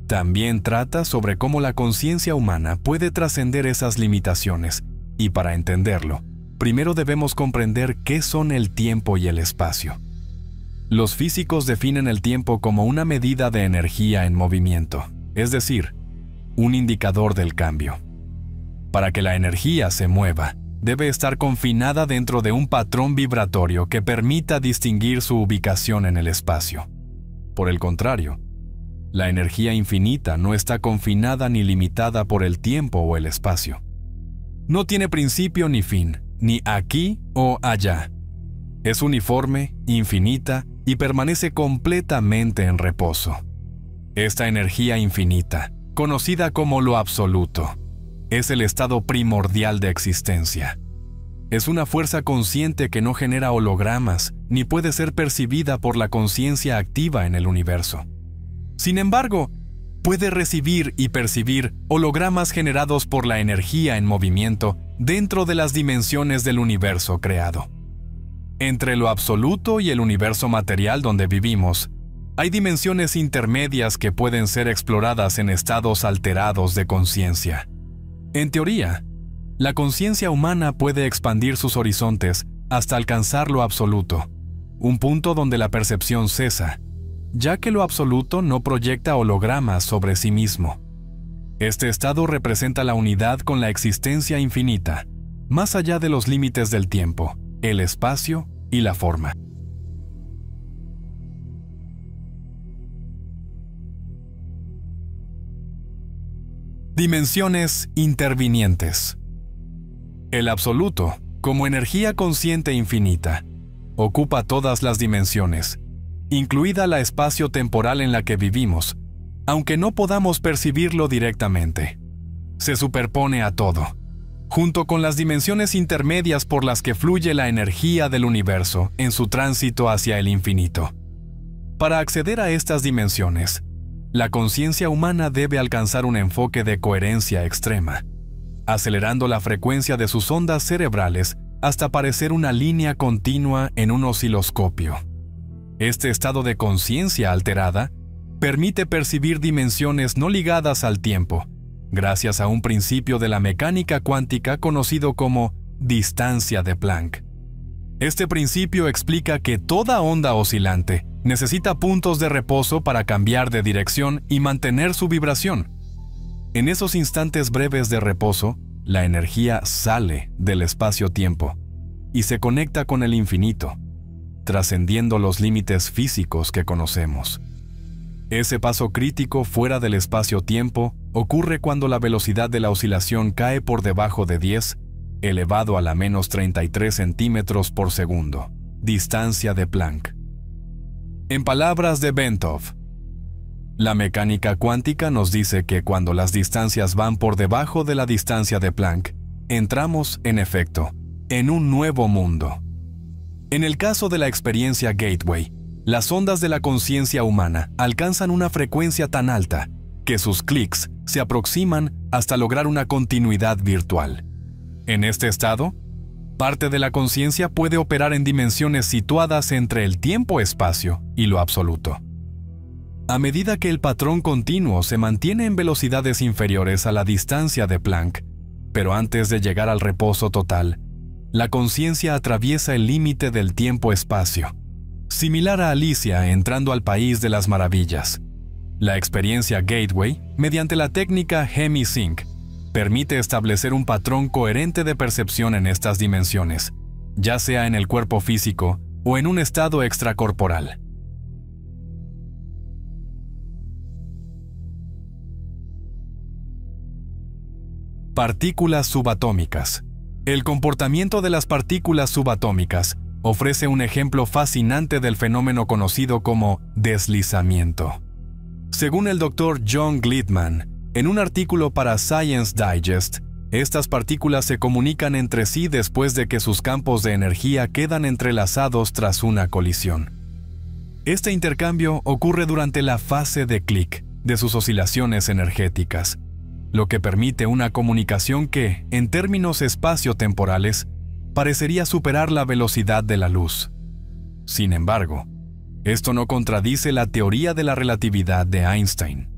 Speaker 2: También trata sobre cómo la conciencia humana puede trascender esas limitaciones, y para entenderlo, primero debemos comprender qué son el tiempo y el espacio. Los físicos definen el tiempo como una medida de energía en movimiento, es decir, un indicador del cambio. Para que la energía se mueva, debe estar confinada dentro de un patrón vibratorio que permita distinguir su ubicación en el espacio. Por el contrario, la energía infinita no está confinada ni limitada por el tiempo o el espacio. No tiene principio ni fin, ni aquí o allá. Es uniforme, infinita y permanece completamente en reposo. Esta energía infinita, conocida como lo absoluto, es el estado primordial de existencia. Es una fuerza consciente que no genera hologramas ni puede ser percibida por la conciencia activa en el universo. Sin embargo, puede recibir y percibir hologramas generados por la energía en movimiento dentro de las dimensiones del universo creado. Entre lo absoluto y el universo material donde vivimos, hay dimensiones intermedias que pueden ser exploradas en estados alterados de conciencia. En teoría, la conciencia humana puede expandir sus horizontes hasta alcanzar lo absoluto, un punto donde la percepción cesa, ya que lo absoluto no proyecta hologramas sobre sí mismo. Este estado representa la unidad con la existencia infinita, más allá de los límites del tiempo, el espacio y la forma. Dimensiones intervinientes. El absoluto, como energía consciente infinita, ocupa todas las dimensiones, incluida la espacio-temporal en la que vivimos, aunque no podamos percibirlo directamente. Se superpone a todo, junto con las dimensiones intermedias por las que fluye la energía del universo en su tránsito hacia el infinito. Para acceder a estas dimensiones, la conciencia humana debe alcanzar un enfoque de coherencia extrema, acelerando la frecuencia de sus ondas cerebrales hasta parecer una línea continua en un osciloscopio. Este estado de conciencia alterada permite percibir dimensiones no ligadas al tiempo, gracias a un principio de la mecánica cuántica conocido como distancia de Planck. Este principio explica que toda onda oscilante necesita puntos de reposo para cambiar de dirección y mantener su vibración. En esos instantes breves de reposo, la energía sale del espacio-tiempo y se conecta con el infinito, trascendiendo los límites físicos que conocemos. Ese paso crítico fuera del espacio-tiempo ocurre cuando la velocidad de la oscilación cae por debajo de 10, elevado a la menos 33 centímetros por segundo, distancia de Planck. En palabras de Bentov, la mecánica cuántica nos dice que cuando las distancias van por debajo de la distancia de Planck, entramos, en efecto, en un nuevo mundo. En el caso de la experiencia Gateway, las ondas de la conciencia humana alcanzan una frecuencia tan alta que sus clics se aproximan hasta lograr una continuidad virtual. En este estado, parte de la conciencia puede operar en dimensiones situadas entre el tiempo-espacio y lo absoluto. A medida que el patrón continuo se mantiene en velocidades inferiores a la distancia de Planck, pero antes de llegar al reposo total, la conciencia atraviesa el límite del tiempo-espacio, similar a Alicia entrando al País de las Maravillas. La experiencia Gateway, mediante la técnica Hemi-Sync, permite establecer un patrón coherente de percepción en estas dimensiones, ya sea en el cuerpo físico o en un estado extracorporal. Partículas subatómicas. El comportamiento de las partículas subatómicas ofrece un ejemplo fascinante del fenómeno conocido como deslizamiento. Según el Dr. John Gleitman, en un artículo para Science Digest, estas partículas se comunican entre sí después de que sus campos de energía quedan entrelazados tras una colisión. Este intercambio ocurre durante la fase de clic de sus oscilaciones energéticas, lo que permite una comunicación que, en términos espacio-temporales, parecería superar la velocidad de la luz. Sin embargo, esto no contradice la teoría de la relatividad de Einstein.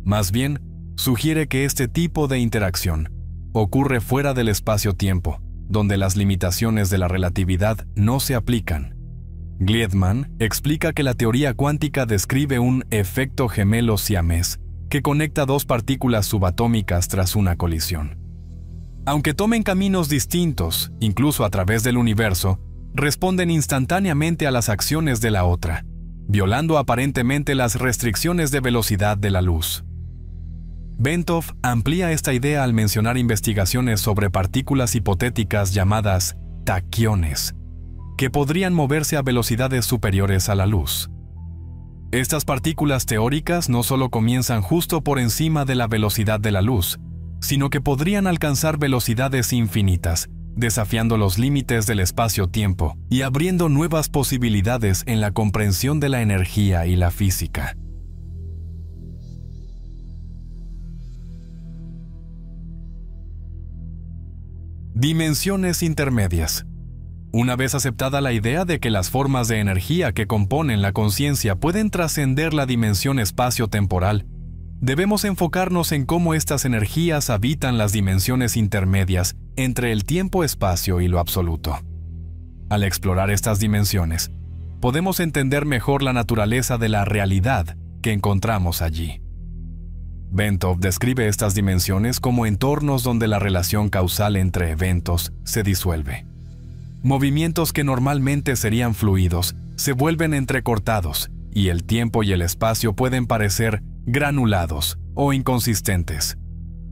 Speaker 2: Más bien, sugiere que este tipo de interacción ocurre fuera del espacio-tiempo, donde las limitaciones de la relatividad no se aplican. Gleitman explica que la teoría cuántica describe un efecto gemelo siamés que conecta dos partículas subatómicas tras una colisión. Aunque tomen caminos distintos, incluso a través del universo, responden instantáneamente a las acciones de la otra, violando aparentemente las restricciones de velocidad de la luz. Bentov amplía esta idea al mencionar investigaciones sobre partículas hipotéticas llamadas taquiones, que podrían moverse a velocidades superiores a la luz. Estas partículas teóricas no solo comienzan justo por encima de la velocidad de la luz, sino que podrían alcanzar velocidades infinitas, desafiando los límites del espacio-tiempo y abriendo nuevas posibilidades en la comprensión de la energía y la física. Dimensiones intermedias. Una vez aceptada la idea de que las formas de energía que componen la conciencia pueden trascender la dimensión espacio-temporal, debemos enfocarnos en cómo estas energías habitan las dimensiones intermedias entre el tiempo-espacio y lo absoluto. Al explorar estas dimensiones, podemos entender mejor la naturaleza de la realidad que encontramos allí. Bentov describe estas dimensiones como entornos donde la relación causal entre eventos se disuelve. Movimientos que normalmente serían fluidos se vuelven entrecortados y el tiempo y el espacio pueden parecer granulados o inconsistentes.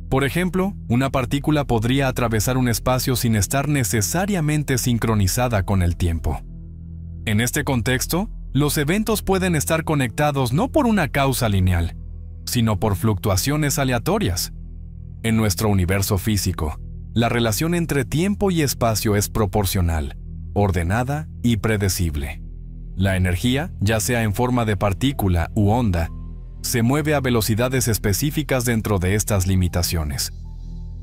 Speaker 2: Por ejemplo, una partícula podría atravesar un espacio sin estar necesariamente sincronizada con el tiempo. En este contexto, los eventos pueden estar conectados no por una causa lineal, sino por fluctuaciones aleatorias. En nuestro universo físico, la relación entre tiempo y espacio es proporcional, ordenada y predecible. La energía, ya sea en forma de partícula u onda, se mueve a velocidades específicas dentro de estas limitaciones.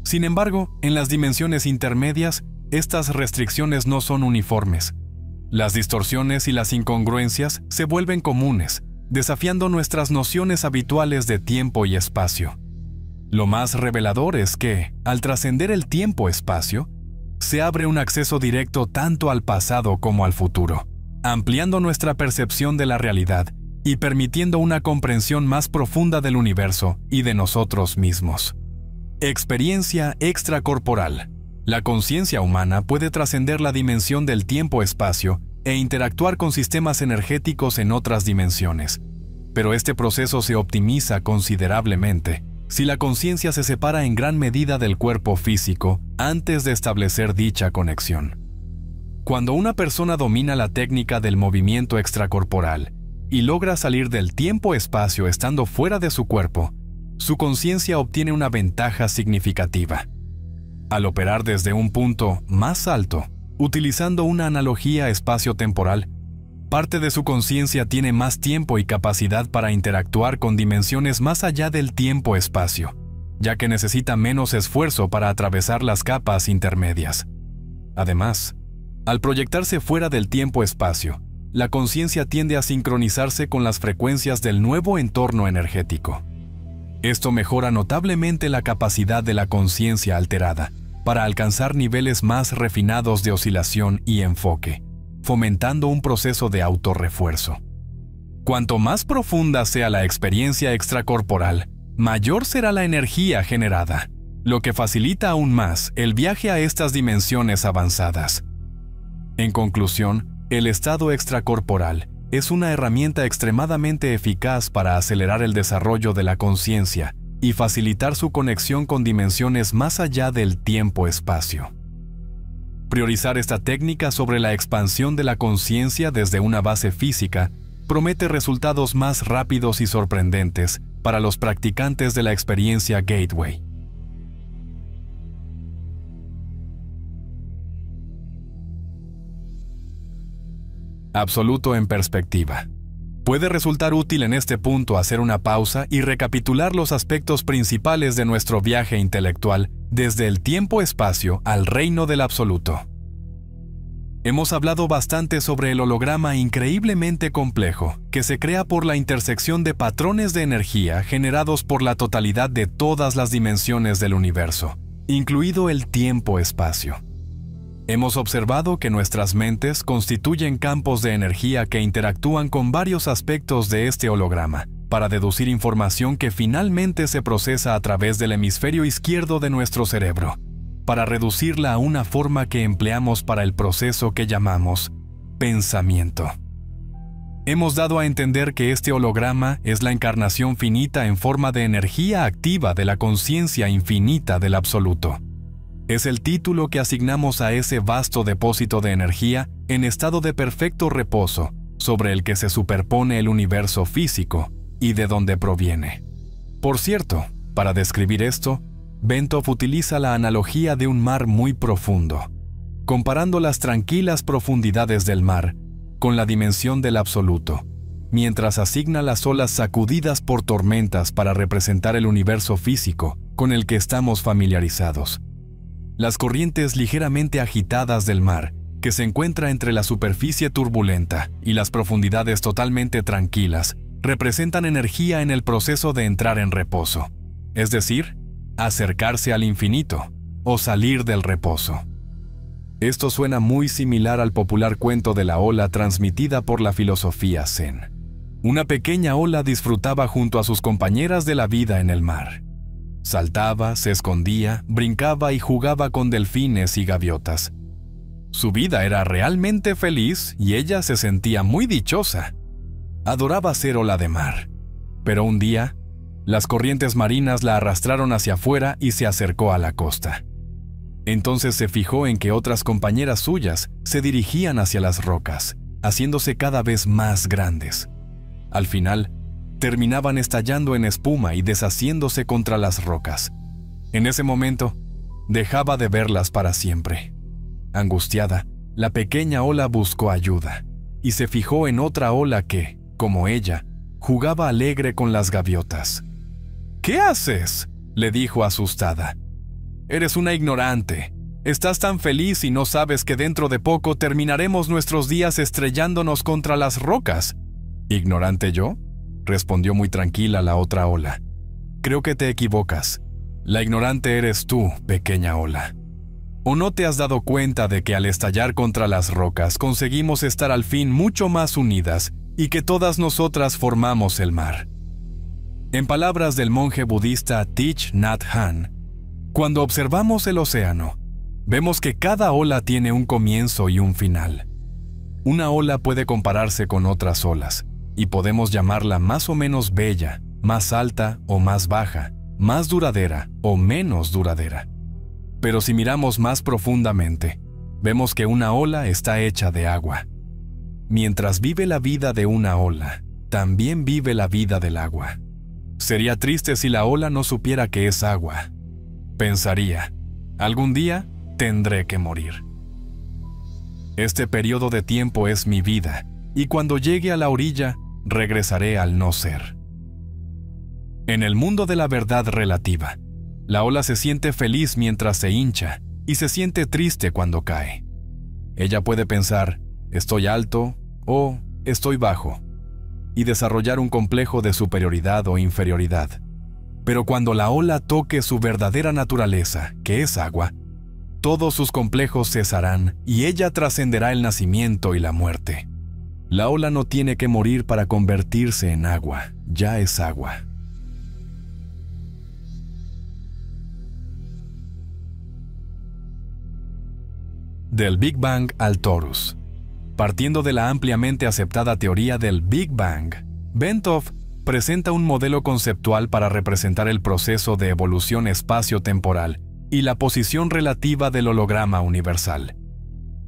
Speaker 2: Sin embargo, en las dimensiones intermedias, estas restricciones no son uniformes. Las distorsiones y las incongruencias se vuelven comunes, desafiando nuestras nociones habituales de tiempo y espacio. Lo más revelador es que, al trascender el tiempo-espacio, se abre un acceso directo tanto al pasado como al futuro, ampliando nuestra percepción de la realidad y permitiendo una comprensión más profunda del universo y de nosotros mismos. Experiencia extracorporal. La conciencia humana puede trascender la dimensión del tiempo-espacio e interactuar con sistemas energéticos en otras dimensiones. Pero este proceso se optimiza considerablemente si la conciencia se separa en gran medida del cuerpo físico antes de establecer dicha conexión. Cuando una persona domina la técnica del movimiento extracorporal y logra salir del tiempo-espacio estando fuera de su cuerpo, su conciencia obtiene una ventaja significativa. Al operar desde un punto más alto, utilizando una analogía espacio-temporal, parte de su conciencia tiene más tiempo y capacidad para interactuar con dimensiones más allá del tiempo-espacio, ya que necesita menos esfuerzo para atravesar las capas intermedias. Además, al proyectarse fuera del tiempo-espacio, la conciencia tiende a sincronizarse con las frecuencias del nuevo entorno energético. Esto mejora notablemente la capacidad de la conciencia alterada para alcanzar niveles más refinados de oscilación y enfoque, fomentando un proceso de autorrefuerzo. Cuanto más profunda sea la experiencia extracorporal, mayor será la energía generada, lo que facilita aún más el viaje a estas dimensiones avanzadas. En conclusión, el estado extracorporal es una herramienta extremadamente eficaz para acelerar el desarrollo de la conciencia y facilitar su conexión con dimensiones más allá del tiempo-espacio. Priorizar esta técnica sobre la expansión de la conciencia desde una base física promete resultados más rápidos y sorprendentes para los practicantes de la experiencia Gateway. Absoluto en perspectiva. Puede resultar útil en este punto hacer una pausa y recapitular los aspectos principales de nuestro viaje intelectual desde el tiempo-espacio al reino del absoluto. Hemos hablado bastante sobre el holograma increíblemente complejo que se crea por la intersección de patrones de energía generados por la totalidad de todas las dimensiones del universo, incluido el tiempo-espacio. Hemos observado que nuestras mentes constituyen campos de energía que interactúan con varios aspectos de este holograma para deducir información que finalmente se procesa a través del hemisferio izquierdo de nuestro cerebro, para reducirla a una forma que empleamos para el proceso que llamamos pensamiento. Hemos dado a entender que este holograma es la encarnación finita en forma de energía activa de la conciencia infinita del absoluto. Es el título que asignamos a ese vasto depósito de energía en estado de perfecto reposo, sobre el que se superpone el universo físico y de donde proviene. Por cierto, para describir esto, Bentov utiliza la analogía de un mar muy profundo, comparando las tranquilas profundidades del mar con la dimensión del absoluto, mientras asigna las olas sacudidas por tormentas para representar el universo físico con el que estamos familiarizados. Las corrientes ligeramente agitadas del mar, que se encuentra entre la superficie turbulenta y las profundidades totalmente tranquilas, representan energía en el proceso de entrar en reposo, es decir, acercarse al infinito o salir del reposo. Esto suena muy similar al popular cuento de la ola transmitida por la filosofía Zen. Una pequeña ola disfrutaba junto a sus compañeras de la vida en el mar. Saltaba, se escondía, brincaba y jugaba con delfines y gaviotas. Su vida era realmente feliz y ella se sentía muy dichosa. Adoraba ser ola de mar. Pero un día, Las corrientes marinas la arrastraron hacia afuera y se acercó a la costa. Entonces se fijó en que otras compañeras suyas se dirigían hacia las rocas, haciéndose cada vez más grandes. Al final, terminaban estallando en espuma y deshaciéndose contra las rocas. En ese momento, dejaba de verlas para siempre. Angustiada, la pequeña ola buscó ayuda y se fijó en otra ola que, como ella, jugaba alegre con las gaviotas. «¿Qué haces?», le dijo asustada. «Eres una ignorante. Estás tan feliz y no sabes que dentro de poco terminaremos nuestros días estrellándonos contra las rocas». «¿Ignorante yo?», respondió muy tranquila la otra ola. «Creo que te equivocas. La ignorante eres tú, pequeña ola. ¿O no te has dado cuenta de que al estallar contra las rocas conseguimos estar al fin mucho más unidas y que todas nosotras formamos el mar?» En palabras del monje budista Thich Nhat Hanh, cuando observamos el océano, vemos que cada ola tiene un comienzo y un final. Una ola puede compararse con otras olas, y podemos llamarla más o menos bella, más alta o más baja, más duradera o menos duradera. Pero si miramos más profundamente, vemos que una ola está hecha de agua. Mientras vive la vida de una ola, también vive la vida del agua. Sería triste si la ola no supiera que es agua. Pensaría, algún día tendré que morir. Este periodo de tiempo es mi vida, y cuando llegue a la orilla, regresaré al no ser. En el mundo de la verdad relativa, la ola se siente feliz mientras se hincha y se siente triste cuando cae. Ella puede pensar, estoy alto o estoy bajo, y desarrollar un complejo de superioridad o inferioridad. Pero cuando la ola toque su verdadera naturaleza, que es agua, todos sus complejos cesarán y ella trascenderá el nacimiento y la muerte. La ola no tiene que morir para convertirse en agua, ya es agua. Del Big Bang al torus. Partiendo de la ampliamente aceptada teoría del Big Bang, Bentov presenta un modelo conceptual para representar el proceso de evolución espacio-temporal y la posición relativa del holograma universal.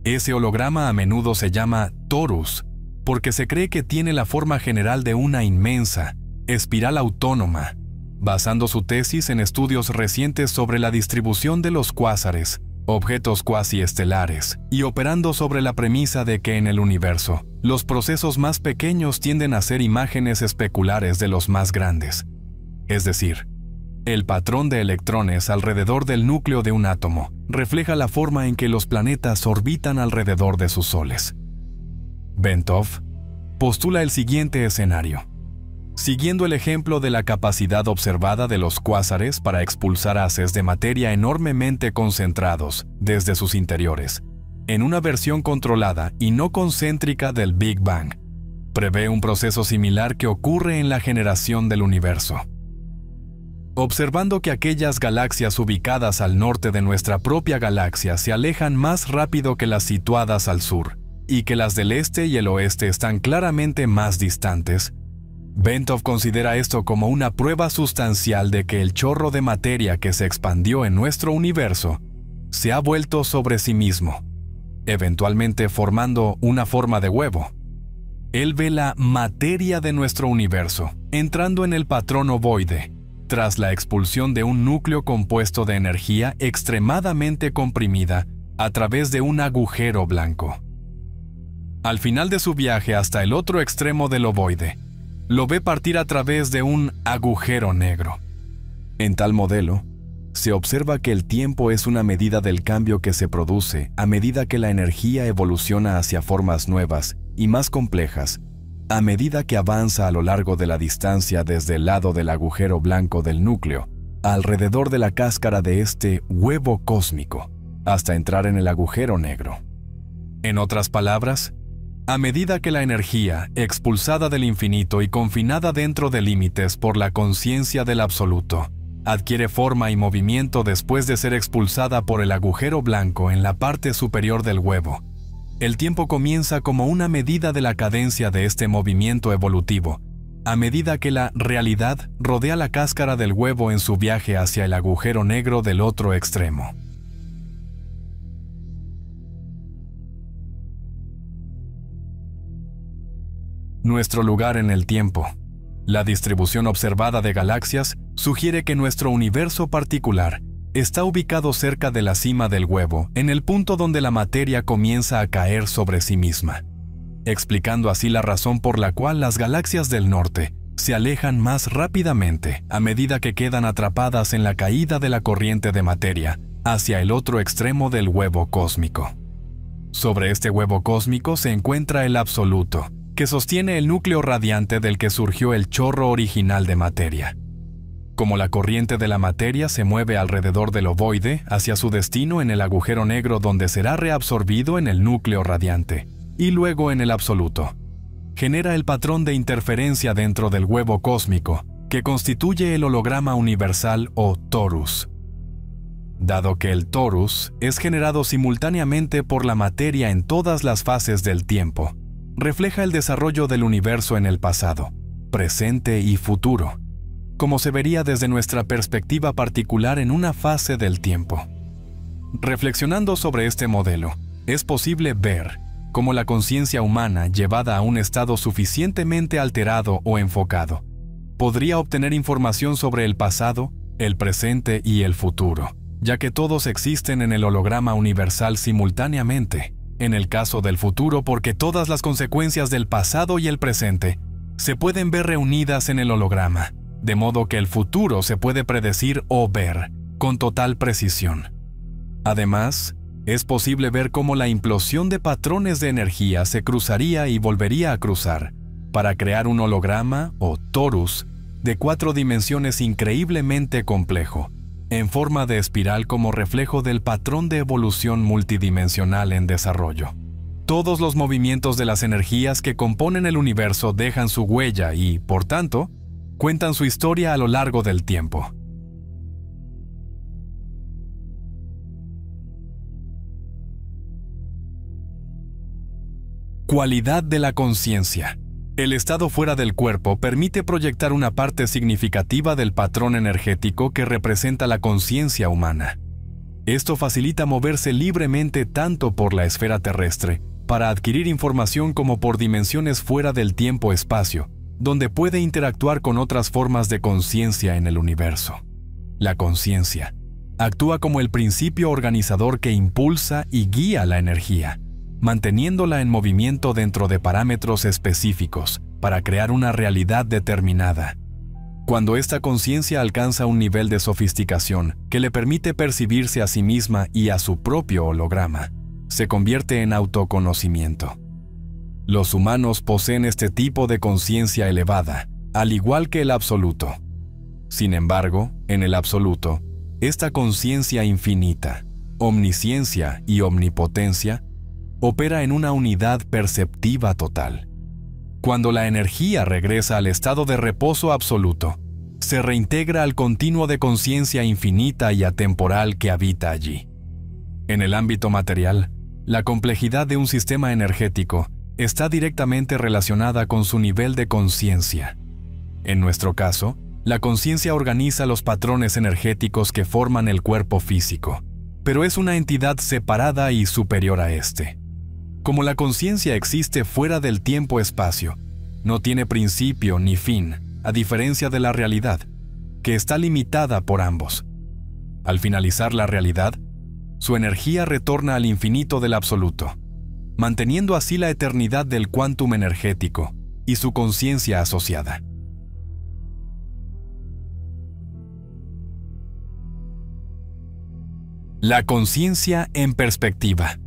Speaker 2: Ese holograma a menudo se llama torus, porque se cree que tiene la forma general de una inmensa espiral autónoma, basando su tesis en estudios recientes sobre la distribución de los cuásares, objetos cuasiestelares, y operando sobre la premisa de que en el universo, los procesos más pequeños tienden a ser imágenes especulares de los más grandes. Es decir, el patrón de electrones alrededor del núcleo de un átomo refleja la forma en que los planetas orbitan alrededor de sus soles. Bentov postula el siguiente escenario. Siguiendo el ejemplo de la capacidad observada de los cuásares para expulsar haces de materia enormemente concentrados desde sus interiores, en una versión controlada y no concéntrica del Big Bang, prevé un proceso similar que ocurre en la generación del universo. Observando que aquellas galaxias ubicadas al norte de nuestra propia galaxia se alejan más rápido que las situadas al sur, y que las del este y el oeste están claramente más distantes, Bentov considera esto como una prueba sustancial de que el chorro de materia que se expandió en nuestro universo se ha vuelto sobre sí mismo, eventualmente formando una forma de huevo. Él ve la materia de nuestro universo entrando en el patrón ovoide, tras la expulsión de un núcleo compuesto de energía extremadamente comprimida a través de un agujero blanco. Al final de su viaje hasta el otro extremo del ovoide, lo ve partir a través de un agujero negro. En tal modelo, se observa que el tiempo es una medida del cambio que se produce a medida que la energía evoluciona hacia formas nuevas y más complejas, a medida que avanza a lo largo de la distancia desde el lado del agujero blanco del núcleo, alrededor de la cáscara de este huevo cósmico, hasta entrar en el agujero negro. En otras palabras, a medida que la energía, expulsada del infinito y confinada dentro de límites por la conciencia del absoluto, adquiere forma y movimiento después de ser expulsada por el agujero blanco en la parte superior del huevo, el tiempo comienza como una medida de la cadencia de este movimiento evolutivo, a medida que la realidad rodea la cáscara del huevo en su viaje hacia el agujero negro del otro extremo. Nuestro lugar en el tiempo. La distribución observada de galaxias sugiere que nuestro universo particular está ubicado cerca de la cima del huevo, en el punto donde la materia comienza a caer sobre sí misma, explicando así la razón por la cual las galaxias del norte se alejan más rápidamente a medida que quedan atrapadas en la caída de la corriente de materia hacia el otro extremo del huevo cósmico. Sobre este huevo cósmico se encuentra el absoluto, que sostiene el núcleo radiante del que surgió el chorro original de materia. Como la corriente de la materia se mueve alrededor del ovoide hacia su destino en el agujero negro donde será reabsorbido en el núcleo radiante, y luego en el absoluto, genera el patrón de interferencia dentro del huevo cósmico, que constituye el holograma universal o torus. Dado que el torus es generado simultáneamente por la materia en todas las fases del tiempo, refleja el desarrollo del universo en el pasado, presente y futuro, como se vería desde nuestra perspectiva particular en una fase del tiempo. Reflexionando sobre este modelo, es posible ver cómo la conciencia humana, llevada a un estado suficientemente alterado o enfocado, podría obtener información sobre el pasado, el presente y el futuro, ya que todos existen en el holograma universal simultáneamente. En el caso del futuro, porque todas las consecuencias del pasado y el presente se pueden ver reunidas en el holograma, de modo que el futuro se puede predecir o ver con total precisión. Además, es posible ver cómo la implosión de patrones de energía se cruzaría y volvería a cruzar para crear un holograma o torus de 4 dimensiones increíblemente complejo, en forma de espiral como reflejo del patrón de evolución multidimensional en desarrollo. Todos los movimientos de las energías que componen el universo dejan su huella y, por tanto, cuentan su historia a lo largo del tiempo. Cualidad de la conciencia. El estado fuera del cuerpo permite proyectar una parte significativa del patrón energético que representa la conciencia humana. Esto facilita moverse libremente tanto por la esfera terrestre para adquirir información como por dimensiones fuera del tiempo-espacio, donde puede interactuar con otras formas de conciencia en el universo. La conciencia actúa como el principio organizador que impulsa y guía la energía, manteniéndola en movimiento dentro de parámetros específicos para crear una realidad determinada. Cuando esta conciencia alcanza un nivel de sofisticación que le permite percibirse a sí misma y a su propio holograma, se convierte en autoconocimiento. Los humanos poseen este tipo de conciencia elevada, al igual que el absoluto. Sin embargo, en el absoluto, esta conciencia infinita, omnisciencia y omnipotencia opera en una unidad perceptiva total. Cuando la energía regresa al estado de reposo absoluto, se reintegra al continuo de conciencia infinita y atemporal que habita allí. En el ámbito material, la complejidad de un sistema energético está directamente relacionada con su nivel de conciencia. En nuestro caso, la conciencia organiza los patrones energéticos que forman el cuerpo físico, pero es una entidad separada y superior a este. Como la conciencia existe fuera del tiempo-espacio, no tiene principio ni fin, a diferencia de la realidad, que está limitada por ambos. Al finalizar la realidad, su energía retorna al infinito del absoluto, manteniendo así la eternidad del quantum energético y su conciencia asociada. La conciencia en perspectiva.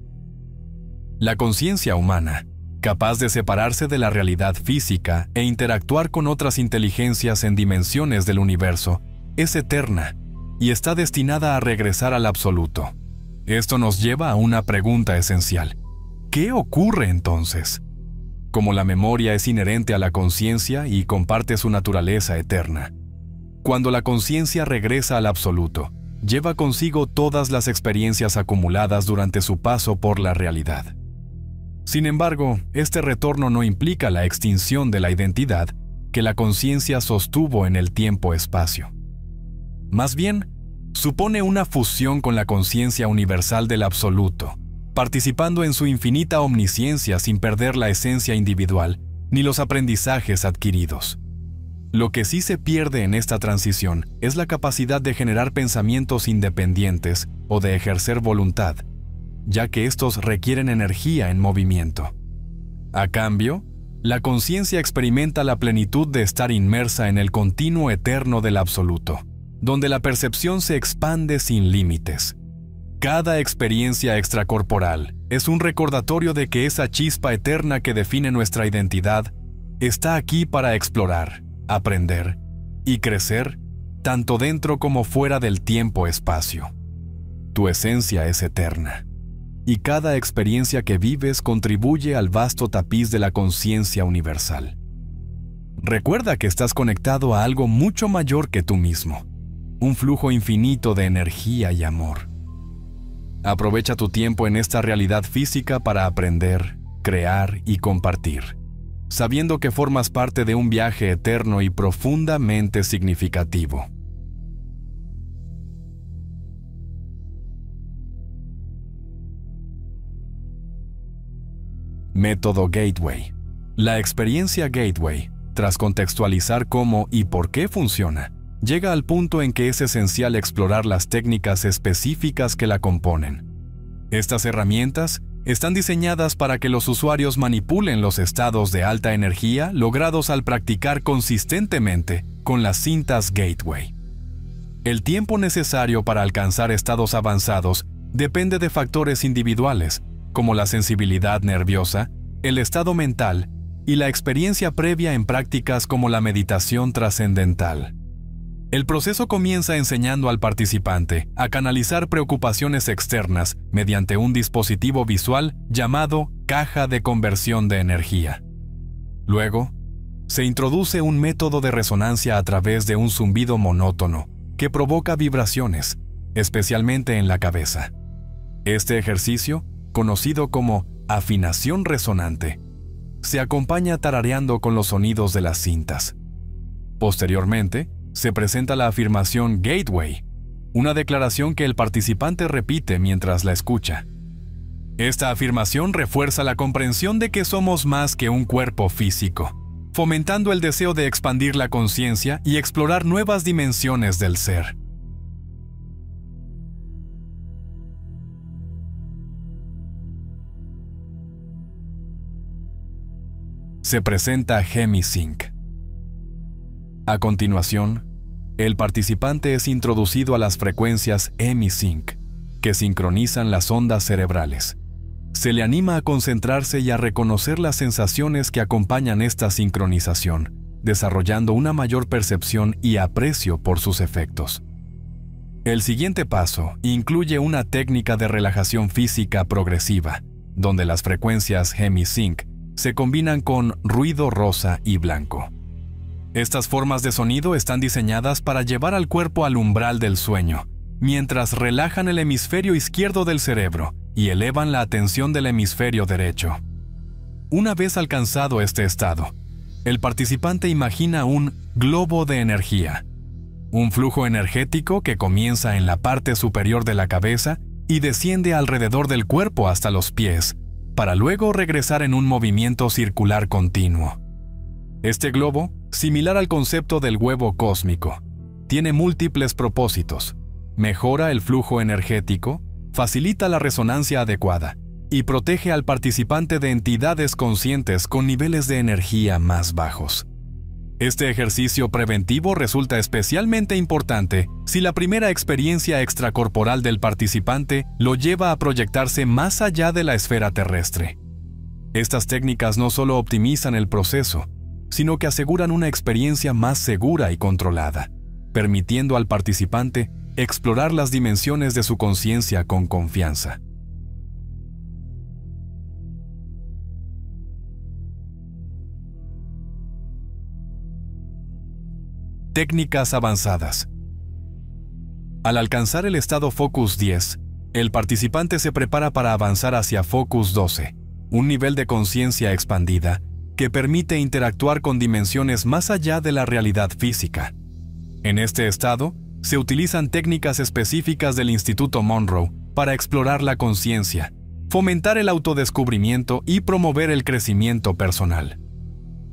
Speaker 2: La conciencia humana, capaz de separarse de la realidad física e interactuar con otras inteligencias en dimensiones del universo, es eterna y está destinada a regresar al absoluto. Esto nos lleva a una pregunta esencial. ¿Qué ocurre entonces? Como la memoria es inherente a la conciencia y comparte su naturaleza eterna, cuando la conciencia regresa al absoluto, lleva consigo todas las experiencias acumuladas durante su paso por la realidad. Sin embargo, este retorno no implica la extinción de la identidad que la conciencia sostuvo en el tiempo-espacio. Más bien, supone una fusión con la conciencia universal del absoluto, participando en su infinita omnisciencia sin perder la esencia individual ni los aprendizajes adquiridos. Lo que sí se pierde en esta transición es la capacidad de generar pensamientos independientes o de ejercer voluntad, ya que estos requieren energía en movimiento. A cambio, la conciencia experimenta la plenitud de estar inmersa en el continuo eterno del absoluto, donde la percepción se expande sin límites. Cada experiencia extracorporal es un recordatorio de que esa chispa eterna que define nuestra identidad está aquí para explorar, aprender y crecer tanto dentro como fuera del tiempo-espacio. Tu esencia es eterna, y cada experiencia que vives contribuye al vasto tapiz de la conciencia universal. Recuerda que estás conectado a algo mucho mayor que tú mismo, un flujo infinito de energía y amor. Aprovecha tu tiempo en esta realidad física para aprender, crear y compartir, sabiendo que formas parte de un viaje eterno y profundamente significativo. Método Gateway. La experiencia Gateway, tras contextualizar cómo y por qué funciona, llega al punto en que es esencial explorar las técnicas específicas que la componen. Estas herramientas están diseñadas para que los usuarios manipulen los estados de alta energía logrados al practicar consistentemente con las cintas Gateway. El tiempo necesario para alcanzar estados avanzados depende de factores individuales, como la sensibilidad nerviosa, el estado mental y la experiencia previa en prácticas como la meditación trascendental. El proceso comienza enseñando al participante a canalizar preocupaciones externas mediante un dispositivo visual llamado caja de conversión de energía. Luego, se introduce un método de resonancia a través de un zumbido monótono que provoca vibraciones, especialmente en la cabeza. Este ejercicio, conocido como afinación resonante, se acompaña tarareando con los sonidos de las cintas. Posteriormente, se presenta la afirmación Gateway, una declaración que el participante repite mientras la escucha. Esta afirmación refuerza la comprensión de que somos más que un cuerpo físico, fomentando el deseo de expandir la conciencia y explorar nuevas dimensiones del ser. Se presenta HemiSync. A continuación, el participante es introducido a las frecuencias HemiSync, que sincronizan las ondas cerebrales. Se le anima a concentrarse y a reconocer las sensaciones que acompañan esta sincronización, desarrollando una mayor percepción y aprecio por sus efectos. El siguiente paso incluye una técnica de relajación física progresiva, donde las frecuencias HemiSync se combinan con ruido rosa y blanco. Estas formas de sonido están diseñadas para llevar al cuerpo al umbral del sueño, mientras relajan el hemisferio izquierdo del cerebro y elevan la atención del hemisferio derecho. Una vez alcanzado este estado, el participante imagina un globo de energía, un flujo energético que comienza en la parte superior de la cabeza y desciende alrededor del cuerpo hasta los pies, para luego regresar en un movimiento circular continuo. Este globo, similar al concepto del huevo cósmico, tiene múltiples propósitos. Mejora el flujo energético, facilita la resonancia adecuada y protege al participante de entidades conscientes con niveles de energía más bajos. Este ejercicio preventivo resulta especialmente importante si la primera experiencia extracorporal del participante lo lleva a proyectarse más allá de la esfera terrestre. Estas técnicas no solo optimizan el proceso, sino que aseguran una experiencia más segura y controlada, permitiendo al participante explorar las dimensiones de su conciencia con confianza. Técnicas avanzadas. Al alcanzar el estado Focus 10, el participante se prepara para avanzar hacia Focus 12, un nivel de conciencia expandida, que permite interactuar con dimensiones más allá de la realidad física. En este estado, se utilizan técnicas específicas del Instituto Monroe para explorar la conciencia, fomentar el autodescubrimiento y promover el crecimiento personal.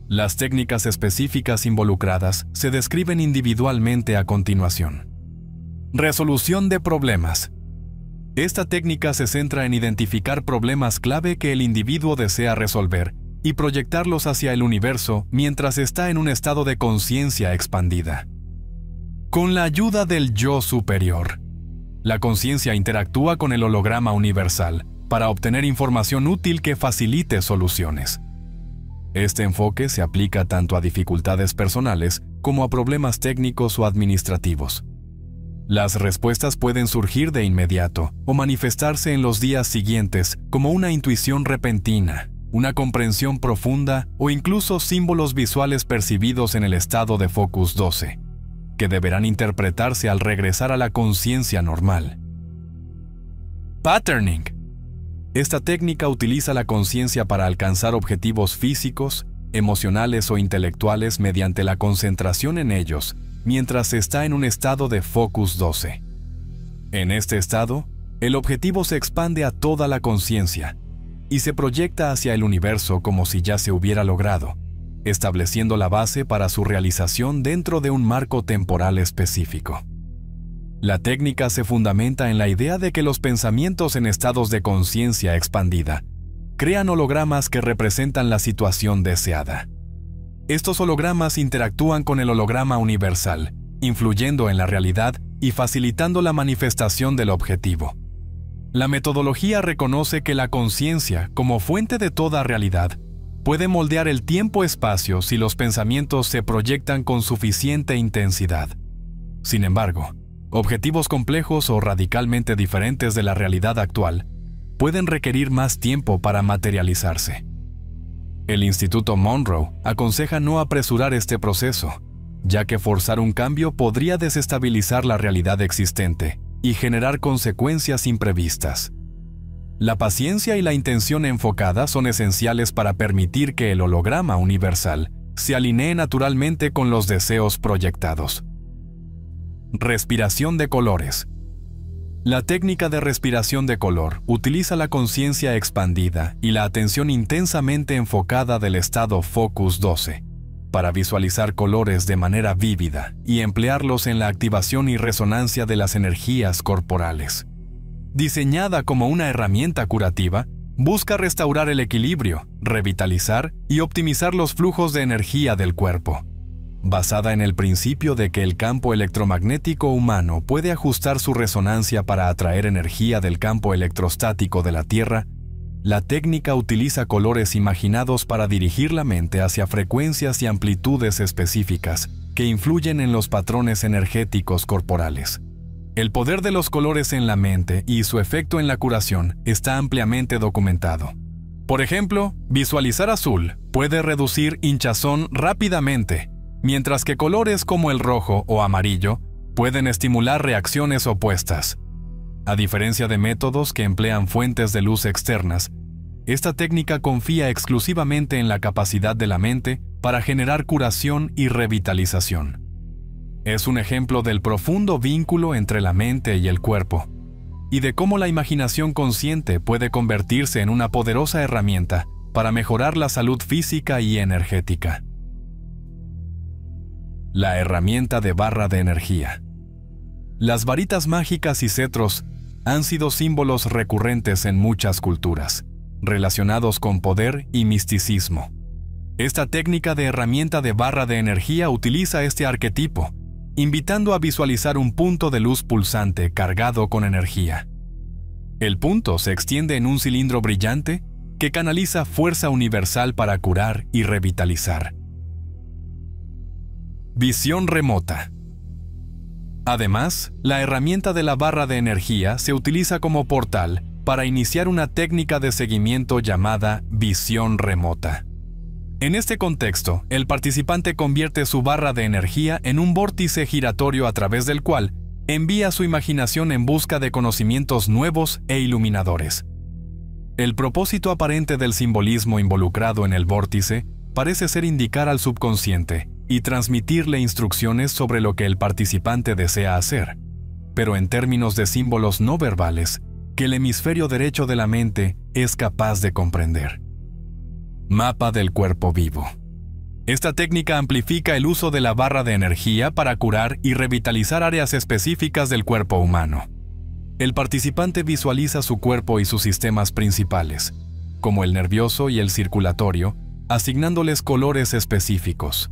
Speaker 2: Las técnicas específicas involucradas se describen individualmente a continuación. Resolución de problemas. Esta técnica se centra en identificar problemas clave que el individuo desea resolver y proyectarlos hacia el universo mientras está en un estado de conciencia expandida. Con la ayuda del yo superior, la conciencia interactúa con el holograma universal para obtener información útil que facilite soluciones. Este enfoque se aplica tanto a dificultades personales como a problemas técnicos o administrativos. Las respuestas pueden surgir de inmediato o manifestarse en los días siguientes como una intuición repentina, una comprensión profunda o incluso símbolos visuales percibidos en el estado de Focus 12, que deberán interpretarse al regresar a la conciencia normal. Patterning. Esta técnica utiliza la conciencia para alcanzar objetivos físicos, emocionales o intelectuales mediante la concentración en ellos, mientras se está en un estado de Focus 12. En este estado, el objetivo se expande a toda la conciencia y se proyecta hacia el universo como si ya se hubiera logrado, estableciendo la base para su realización dentro de un marco temporal específico. La técnica se fundamenta en la idea de que los pensamientos en estados de conciencia expandida crean hologramas que representan la situación deseada. Estos hologramas interactúan con el holograma universal, influyendo en la realidad y facilitando la manifestación del objetivo. La metodología reconoce que la conciencia, como fuente de toda realidad, puede moldear el tiempo-espacio si los pensamientos se proyectan con suficiente intensidad. Sin embargo, objetivos complejos o radicalmente diferentes de la realidad actual pueden requerir más tiempo para materializarse. El Instituto Monroe aconseja no apresurar este proceso, ya que forzar un cambio podría desestabilizar la realidad existente y generar consecuencias imprevistas. La paciencia y la intención enfocada son esenciales para permitir que el holograma universal se alinee naturalmente con los deseos proyectados. Respiración de colores. La técnica de respiración de color utiliza la conciencia expandida y la atención intensamente enfocada del estado Focus 12 para visualizar colores de manera vívida y emplearlos en la activación y resonancia de las energías corporales. Diseñada como una herramienta curativa, busca restaurar el equilibrio, revitalizar y optimizar los flujos de energía del cuerpo. Basada en el principio de que el campo electromagnético humano puede ajustar su resonancia para atraer energía del campo electrostático de la Tierra, la técnica utiliza colores imaginados para dirigir la mente hacia frecuencias y amplitudes específicas que influyen en los patrones energéticos corporales. El poder de los colores en la mente y su efecto en la curación está ampliamente documentado. Por ejemplo, visualizar azul puede reducir hinchazón rápidamente, mientras que colores como el rojo o amarillo pueden estimular reacciones opuestas. A diferencia de métodos que emplean fuentes de luz externas, esta técnica confía exclusivamente en la capacidad de la mente para generar curación y revitalización. Es un ejemplo del profundo vínculo entre la mente y el cuerpo, y de cómo la imaginación consciente puede convertirse en una poderosa herramienta para mejorar la salud física y energética. La herramienta de barra de energía. Las varitas mágicas y cetros han sido símbolos recurrentes en muchas culturas, relacionados con poder y misticismo. Esta técnica de herramienta de barra de energía utiliza este arquetipo, invitando a visualizar un punto de luz pulsante cargado con energía. El punto se extiende en un cilindro brillante que canaliza fuerza universal para curar y revitalizar. Visión remota. Además, la herramienta de la barra de energía se utiliza como portal para iniciar una técnica de seguimiento llamada visión remota. En este contexto, el participante convierte su barra de energía en un vórtice giratorio a través del cual envía su imaginación en busca de conocimientos nuevos e iluminadores. El propósito aparente del simbolismo involucrado en el vórtice parece ser indicar al subconsciente y transmitirle instrucciones sobre lo que el participante desea hacer, pero en términos de símbolos no verbales que el hemisferio derecho de la mente es capaz de comprender. Mapa del cuerpo vivo. Esta técnica amplifica el uso de la barra de energía para curar y revitalizar áreas específicas del cuerpo humano. El participante visualiza su cuerpo y sus sistemas principales, como el nervioso y el circulatorio, asignándoles colores específicos.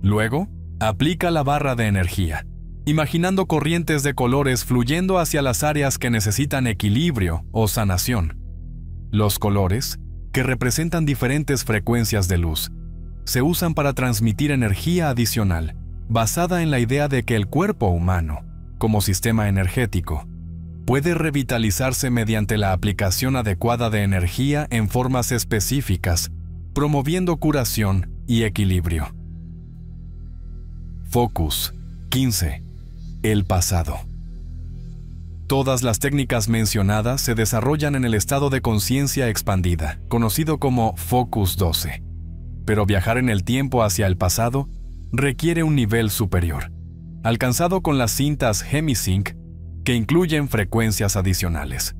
Speaker 2: Luego, aplica la barra de energía, imaginando corrientes de colores fluyendo hacia las áreas que necesitan equilibrio o sanación. Los colores, que representan diferentes frecuencias de luz, se usan para transmitir energía adicional, basada en la idea de que el cuerpo humano, como sistema energético, puede revitalizarse mediante la aplicación adecuada de energía en formas específicas, promoviendo curación y equilibrio. Focus 15. El pasado. Todas las técnicas mencionadas se desarrollan en el estado de conciencia expandida, conocido como Focus 12. Pero viajar en el tiempo hacia el pasado requiere un nivel superior, alcanzado con las cintas HemiSync, que incluyen frecuencias adicionales.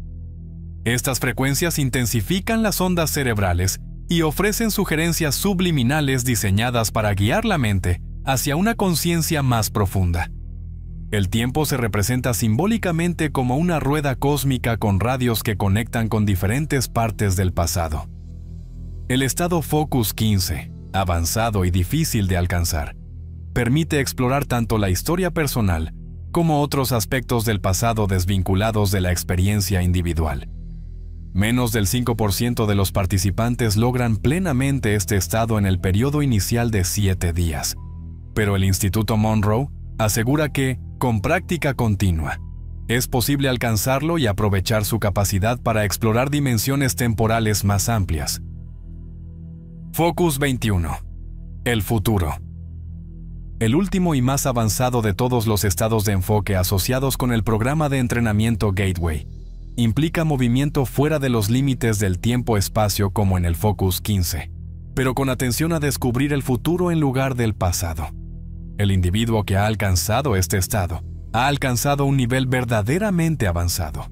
Speaker 2: Estas frecuencias intensifican las ondas cerebrales y ofrecen sugerencias subliminales diseñadas para guiar la mente hacia una conciencia más profunda. El tiempo se representa simbólicamente como una rueda cósmica con radios que conectan con diferentes partes del pasado. El estado Focus 15, avanzado y difícil de alcanzar, permite explorar tanto la historia personal como otros aspectos del pasado desvinculados de la experiencia individual. Menos del 5% de los participantes logran plenamente este estado en el periodo inicial de 7 días, pero el Instituto Monroe asegura que, con práctica continua, es posible alcanzarlo y aprovechar su capacidad para explorar dimensiones temporales más amplias. Focus 21. El futuro. El último y más avanzado de todos los estados de enfoque asociados con el programa de entrenamiento Gateway implica movimiento fuera de los límites del tiempo-espacio como en el Focus 15, pero con atención a descubrir el futuro en lugar del pasado. El individuo que ha alcanzado este estado ha alcanzado un nivel verdaderamente avanzado.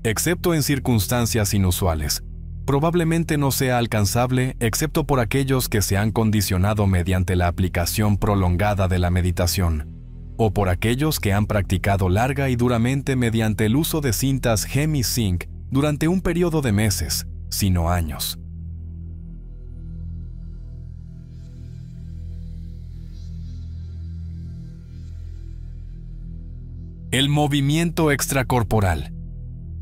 Speaker 2: Excepto en circunstancias inusuales, probablemente no sea alcanzable excepto por aquellos que se han condicionado mediante la aplicación prolongada de la meditación, o por aquellos que han practicado larga y duramente mediante el uso de cintas HemiSync durante un periodo de meses, sino años. El movimiento extracorporal.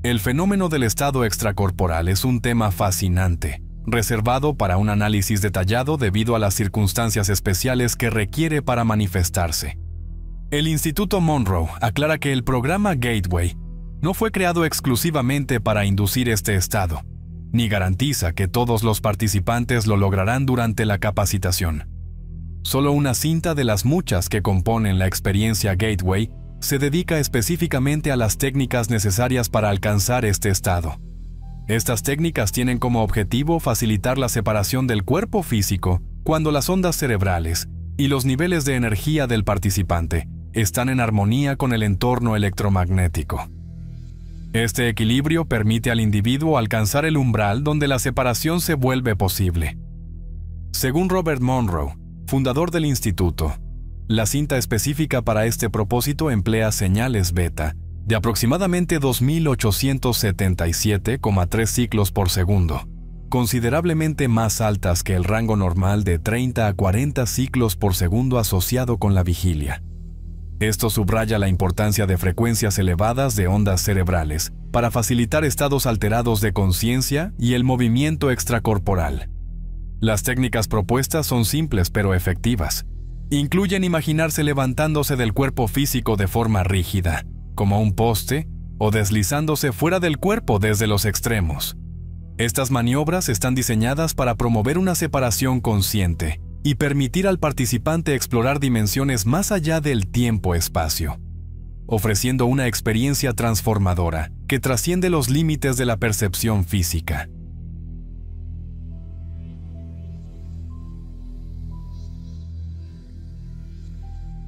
Speaker 2: El fenómeno del estado extracorporal es un tema fascinante, reservado para un análisis detallado debido a las circunstancias especiales que requiere para manifestarse. El Instituto Monroe aclara que el programa Gateway no fue creado exclusivamente para inducir este estado, ni garantiza que todos los participantes lo lograrán durante la capacitación. Solo una cinta de las muchas que componen la experiencia Gateway se dedica específicamente a las técnicas necesarias para alcanzar este estado. Estas técnicas tienen como objetivo facilitar la separación del cuerpo físico cuando las ondas cerebrales y los niveles de energía del participante están en armonía con el entorno electromagnético. Este equilibrio permite al individuo alcanzar el umbral donde la separación se vuelve posible. Según Robert Monroe, fundador del instituto, la cinta específica para este propósito emplea señales beta de aproximadamente 2877,3 ciclos por segundo, considerablemente más altas que el rango normal de 30 a 40 ciclos por segundo asociado con la vigilia. Esto subraya la importancia de frecuencias elevadas de ondas cerebrales para facilitar estados alterados de conciencia y el movimiento extracorporal. Las técnicas propuestas son simples pero efectivas. Incluyen imaginarse levantándose del cuerpo físico de forma rígida, como un poste, o deslizándose fuera del cuerpo desde los extremos. Estas maniobras están diseñadas para promover una separación consciente y permitir al participante explorar dimensiones más allá del tiempo-espacio, ofreciendo una experiencia transformadora que trasciende los límites de la percepción física.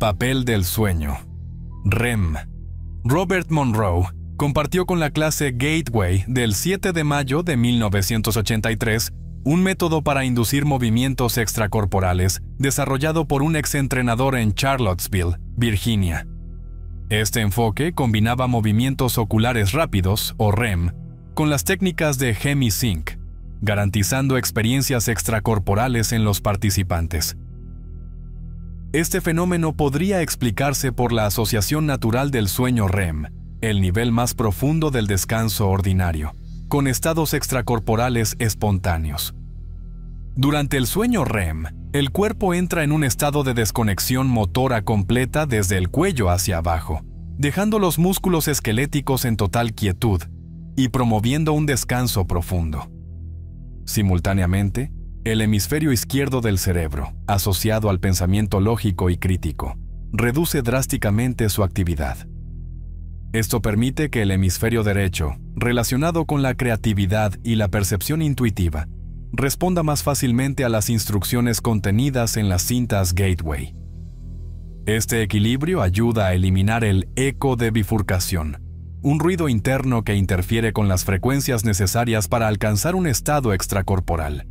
Speaker 2: Papel del sueño. REM. Robert Monroe compartió con la clase Gateway del 7 de mayo de 1983 un método para inducir movimientos extracorporales desarrollado por un exentrenador en Charlottesville, Virginia. Este enfoque combinaba movimientos oculares rápidos, o REM, con las técnicas de HemiSync, garantizando experiencias extracorporales en los participantes. Este fenómeno podría explicarse por la asociación natural del sueño REM, el nivel más profundo del descanso ordinario, con estados extracorporales espontáneos. Durante el sueño REM, el cuerpo entra en un estado de desconexión motora completa desde el cuello hacia abajo, dejando los músculos esqueléticos en total quietud y promoviendo un descanso profundo. Simultáneamente, el hemisferio izquierdo del cerebro, asociado al pensamiento lógico y crítico, reduce drásticamente su actividad. Esto permite que el hemisferio derecho, relacionado con la creatividad y la percepción intuitiva, responda más fácilmente a las instrucciones contenidas en las cintas Gateway. Este equilibrio ayuda a eliminar el eco de bifurcación, un ruido interno que interfiere con las frecuencias necesarias para alcanzar un estado extracorporal.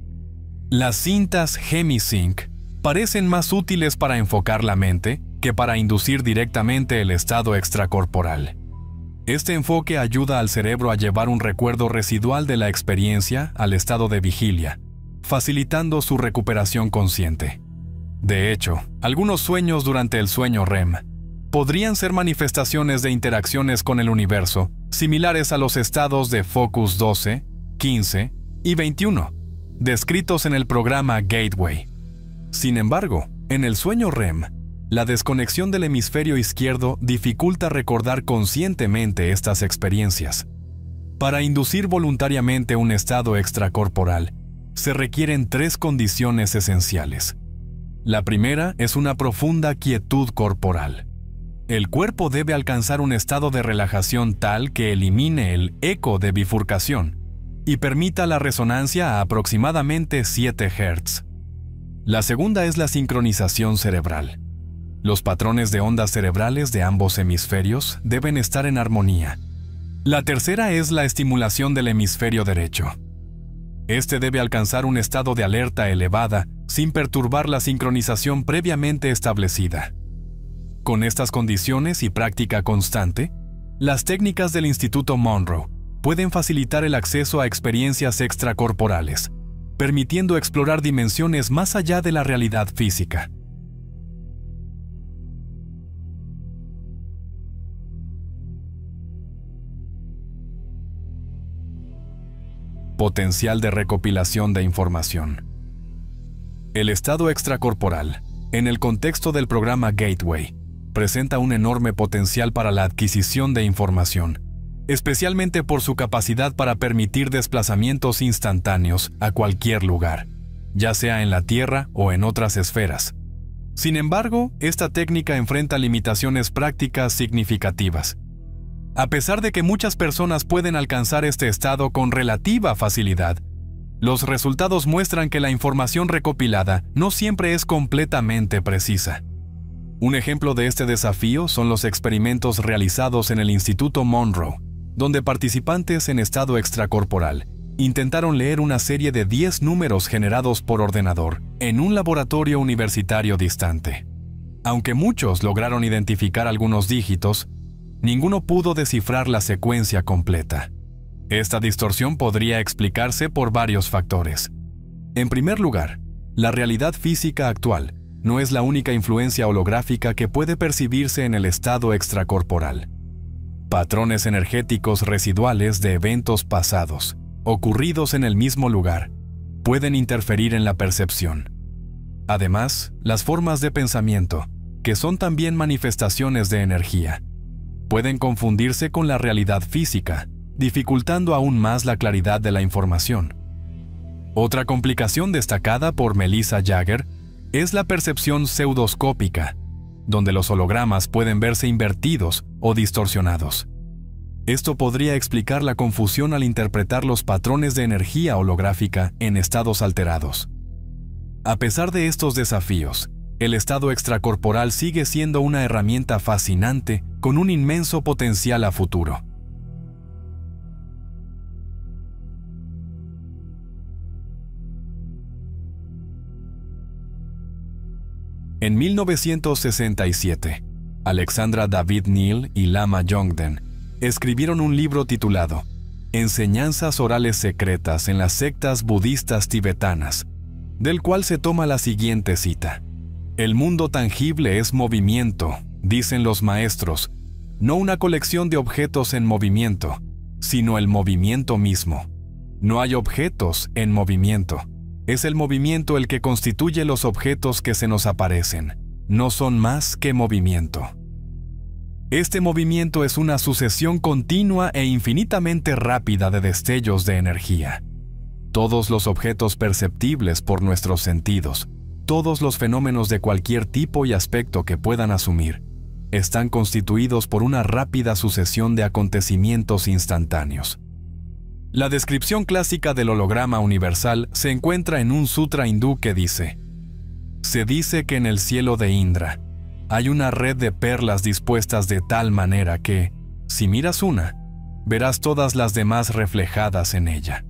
Speaker 2: Las cintas HemiSync parecen más útiles para enfocar la mente que para inducir directamente el estado extracorporal. Este enfoque ayuda al cerebro a llevar un recuerdo residual de la experiencia al estado de vigilia, facilitando su recuperación consciente. De hecho, algunos sueños durante el sueño REM podrían ser manifestaciones de interacciones con el universo, similares a los estados de Focus 12, 15 y 21, descritos en el programa Gateway. Sin embargo, en el sueño REM, la desconexión del hemisferio izquierdo dificulta recordar conscientemente estas experiencias. Para inducir voluntariamente un estado extracorporal, se requieren 3 condiciones esenciales. La primera es una profunda quietud corporal. El cuerpo debe alcanzar un estado de relajación tal que elimine el eco de bifurcación y permita la resonancia a aproximadamente 7 Hz. La segunda es la sincronización cerebral. Los patrones de ondas cerebrales de ambos hemisferios deben estar en armonía. La tercera es la estimulación del hemisferio derecho. Este debe alcanzar un estado de alerta elevada sin perturbar la sincronización previamente establecida. Con estas condiciones y práctica constante, las técnicas del Instituto Monroe pueden facilitar el acceso a experiencias extracorporales, permitiendo explorar dimensiones más allá de la realidad física. Potencial de recopilación de información. El estado extracorporal, en el contexto del programa Gateway, presenta un enorme potencial para la adquisición de información, especialmente por su capacidad para permitir desplazamientos instantáneos a cualquier lugar, ya sea en la Tierra o en otras esferas. Sin embargo, esta técnica enfrenta limitaciones prácticas significativas. A pesar de que muchas personas pueden alcanzar este estado con relativa facilidad, los resultados muestran que la información recopilada no siempre es completamente precisa. Un ejemplo de este desafío son los experimentos realizados en el Instituto Monroe, donde participantes en estado extracorporal intentaron leer una serie de 10 números generados por ordenador en un laboratorio universitario distante. Aunque muchos lograron identificar algunos dígitos, ninguno pudo descifrar la secuencia completa. Esta distorsión podría explicarse por varios factores. En primer lugar, la realidad física actual no es la única influencia holográfica que puede percibirse en el estado extracorporal. Patrones energéticos residuales de eventos pasados, ocurridos en el mismo lugar, pueden interferir en la percepción. Además, las formas de pensamiento, que son también manifestaciones de energía, pueden confundirse con la realidad física, dificultando aún más la claridad de la información. Otra complicación destacada por Melissa Jagger es la percepción pseudoscópica, donde los hologramas pueden verse invertidos o distorsionados. Esto podría explicar la confusión al interpretar los patrones de energía holográfica en estados alterados. A pesar de estos desafíos, el estado extracorporal sigue siendo una herramienta fascinante con un inmenso potencial a futuro. En 1967, Alexandra David Neal y Lama Yongden escribieron un libro titulado Enseñanzas orales secretas en las sectas budistas tibetanas, del cual se toma la siguiente cita. El mundo tangible es movimiento, dicen los maestros, no una colección de objetos en movimiento, sino el movimiento mismo. No hay objetos en movimiento. Es el movimiento el que constituye los objetos que se nos aparecen. No son más que movimiento. Este movimiento es una sucesión continua e infinitamente rápida de destellos de energía. Todos los objetos perceptibles por nuestros sentidos, todos los fenómenos de cualquier tipo y aspecto que puedan asumir, están constituidos por una rápida sucesión de acontecimientos instantáneos. La descripción clásica del holograma universal se encuentra en un sutra hindú que dice: se dice que en el cielo de Indra hay una red de perlas dispuestas de tal manera que, si miras una, verás todas las demás reflejadas en ella.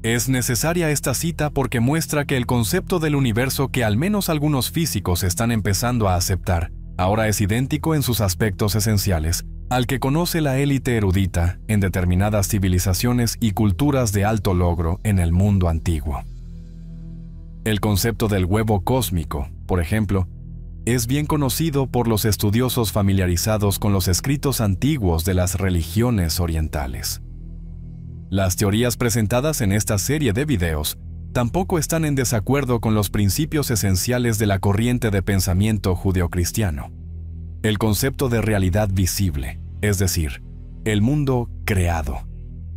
Speaker 2: Es necesaria esta cita porque muestra que el concepto del universo que al menos algunos físicos están empezando a aceptar ahora es idéntico en sus aspectos esenciales al que conoce la élite erudita en determinadas civilizaciones y culturas de alto logro en el mundo antiguo. El concepto del huevo cósmico, por ejemplo, es bien conocido por los estudiosos familiarizados con los escritos antiguos de las religiones orientales. Las teorías presentadas en esta serie de videos tampoco están en desacuerdo con los principios esenciales de la corriente de pensamiento judeocristiano. El concepto de realidad visible, es decir, el mundo creado,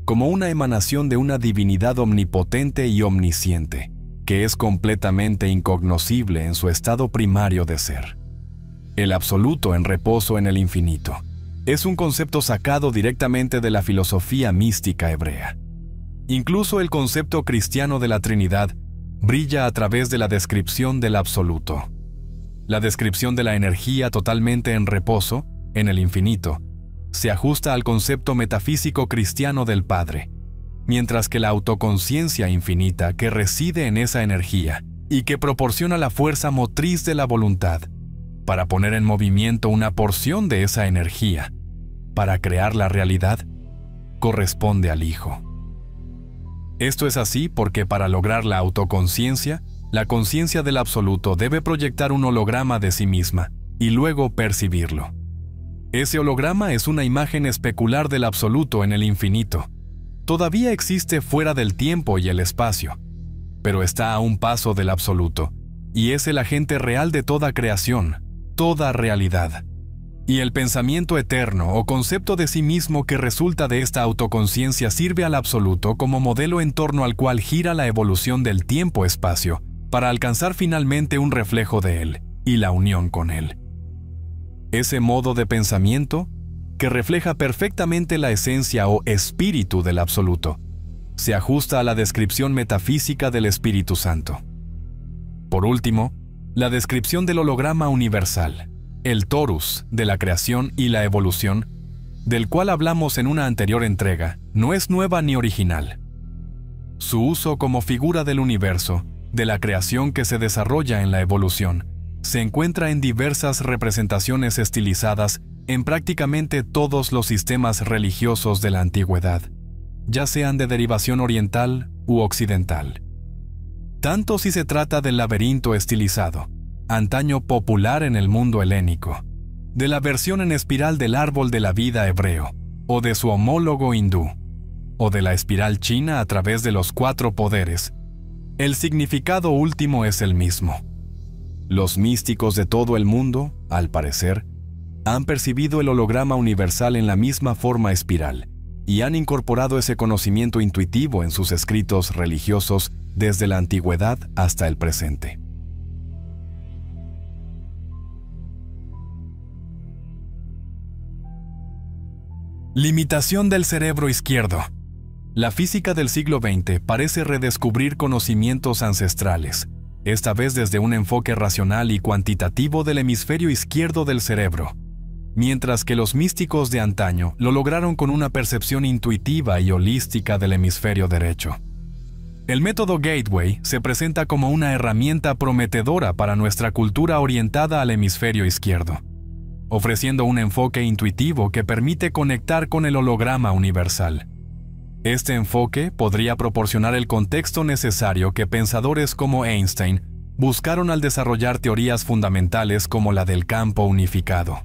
Speaker 2: como una emanación de una divinidad omnipotente y omnisciente, que es completamente incognoscible en su estado primario de ser. El absoluto en reposo en el infinito es un concepto sacado directamente de la filosofía mística hebrea. Incluso el concepto cristiano de la Trinidad brilla a través de la descripción del absoluto. La descripción de la energía totalmente en reposo, en el infinito, se ajusta al concepto metafísico cristiano del Padre, mientras que la autoconciencia infinita que reside en esa energía y que proporciona la fuerza motriz de la voluntad para poner en movimiento una porción de esa energía para crear la realidad, corresponde al Hijo. Esto es así porque para lograr la autoconciencia, la conciencia del absoluto debe proyectar un holograma de sí misma y luego percibirlo. Ese holograma es una imagen especular del absoluto en el infinito. Todavía existe fuera del tiempo y el espacio, pero está a un paso del absoluto, y es el agente real de toda creación, toda realidad. Y el pensamiento eterno o concepto de sí mismo que resulta de esta autoconciencia sirve al absoluto como modelo en torno al cual gira la evolución del tiempo-espacio para alcanzar finalmente un reflejo de él y la unión con él. Ese modo de pensamiento, que refleja perfectamente la esencia o espíritu del absoluto, se ajusta a la descripción metafísica del Espíritu Santo. Por último, la descripción del holograma universal, el torus de la creación y la evolución, del cual hablamos en una anterior entrega, no es nueva ni original. Su uso como figura del universo, de la creación que se desarrolla en la evolución, se encuentra en diversas representaciones estilizadas en prácticamente todos los sistemas religiosos de la antigüedad, ya sean de derivación oriental u occidental. Tanto si se trata del laberinto estilizado, antaño popular en el mundo helénico, de la versión en espiral del árbol de la vida hebreo, o de su homólogo hindú, o de la espiral china a través de los 4 poderes, el significado último es el mismo. Los místicos de todo el mundo, al parecer, han percibido el holograma universal en la misma forma espiral y han incorporado ese conocimiento intuitivo en sus escritos religiosos desde la antigüedad hasta el presente. Limitación del cerebro izquierdo. La física del siglo XX parece redescubrir conocimientos ancestrales, esta vez desde un enfoque racional y cuantitativo del hemisferio izquierdo del cerebro, mientras que los místicos de antaño lo lograron con una percepción intuitiva y holística del hemisferio derecho. El método Gateway se presenta como una herramienta prometedora para nuestra cultura orientada al hemisferio izquierdo, ofreciendo un enfoque intuitivo que permite conectar con el holograma universal. Este enfoque podría proporcionar el contexto necesario que pensadores como Einstein buscaron al desarrollar teorías fundamentales como la del campo unificado.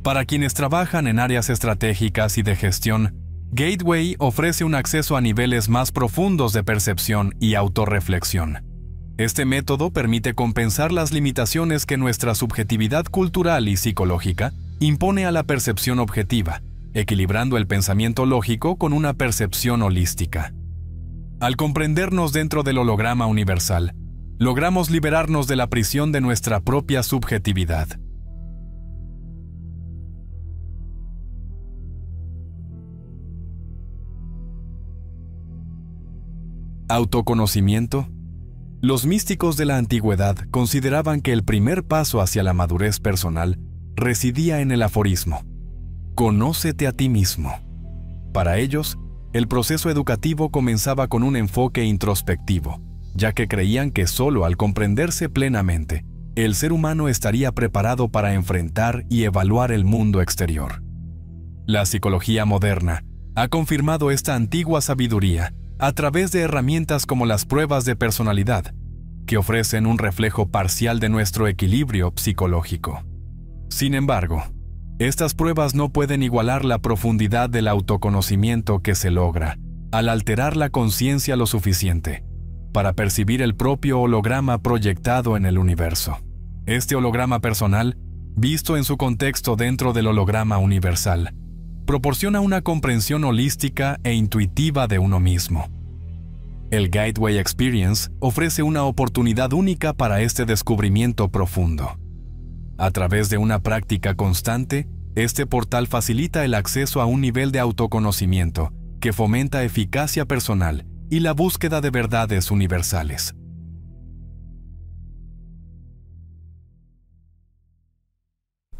Speaker 2: Para quienes trabajan en áreas estratégicas y de gestión, Gateway ofrece un acceso a niveles más profundos de percepción y autorreflexión. Este método permite compensar las limitaciones que nuestra subjetividad cultural y psicológica impone a la percepción objetiva, equilibrando el pensamiento lógico con una percepción holística. Al comprendernos dentro del holograma universal, logramos liberarnos de la prisión de nuestra propia subjetividad. Autoconocimiento. Los místicos de la antigüedad consideraban que el primer paso hacia la madurez personal residía en el aforismo: «Conócete a ti mismo». Para ellos, el proceso educativo comenzaba con un enfoque introspectivo, ya que creían que solo al comprenderse plenamente, el ser humano estaría preparado para enfrentar y evaluar el mundo exterior. La psicología moderna ha confirmado esta antigua sabiduría a través de herramientas como las pruebas de personalidad, que ofrecen un reflejo parcial de nuestro equilibrio psicológico. Sin embargo, estas pruebas no pueden igualar la profundidad del autoconocimiento que se logra al alterar la conciencia lo suficiente para percibir el propio holograma proyectado en el universo. Este holograma personal, visto en su contexto dentro del holograma universal, proporciona una comprensión holística e intuitiva de uno mismo. El Gateway Experience ofrece una oportunidad única para este descubrimiento profundo. A través de una práctica constante, este portal facilita el acceso a un nivel de autoconocimiento que fomenta eficacia personal y la búsqueda de verdades universales.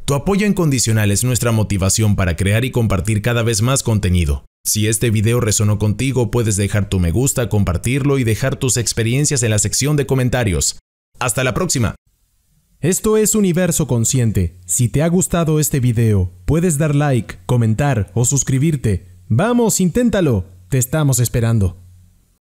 Speaker 1: Tu apoyo incondicional es nuestra motivación para crear y compartir cada vez más contenido. Si este video resonó contigo, puedes dejar tu me gusta, compartirlo y dejar tus experiencias en la sección de comentarios. ¡Hasta la próxima!
Speaker 3: Esto es Universo Consciente. Si te ha gustado este video, puedes dar like, comentar o suscribirte. ¡Vamos, inténtalo! Te estamos esperando.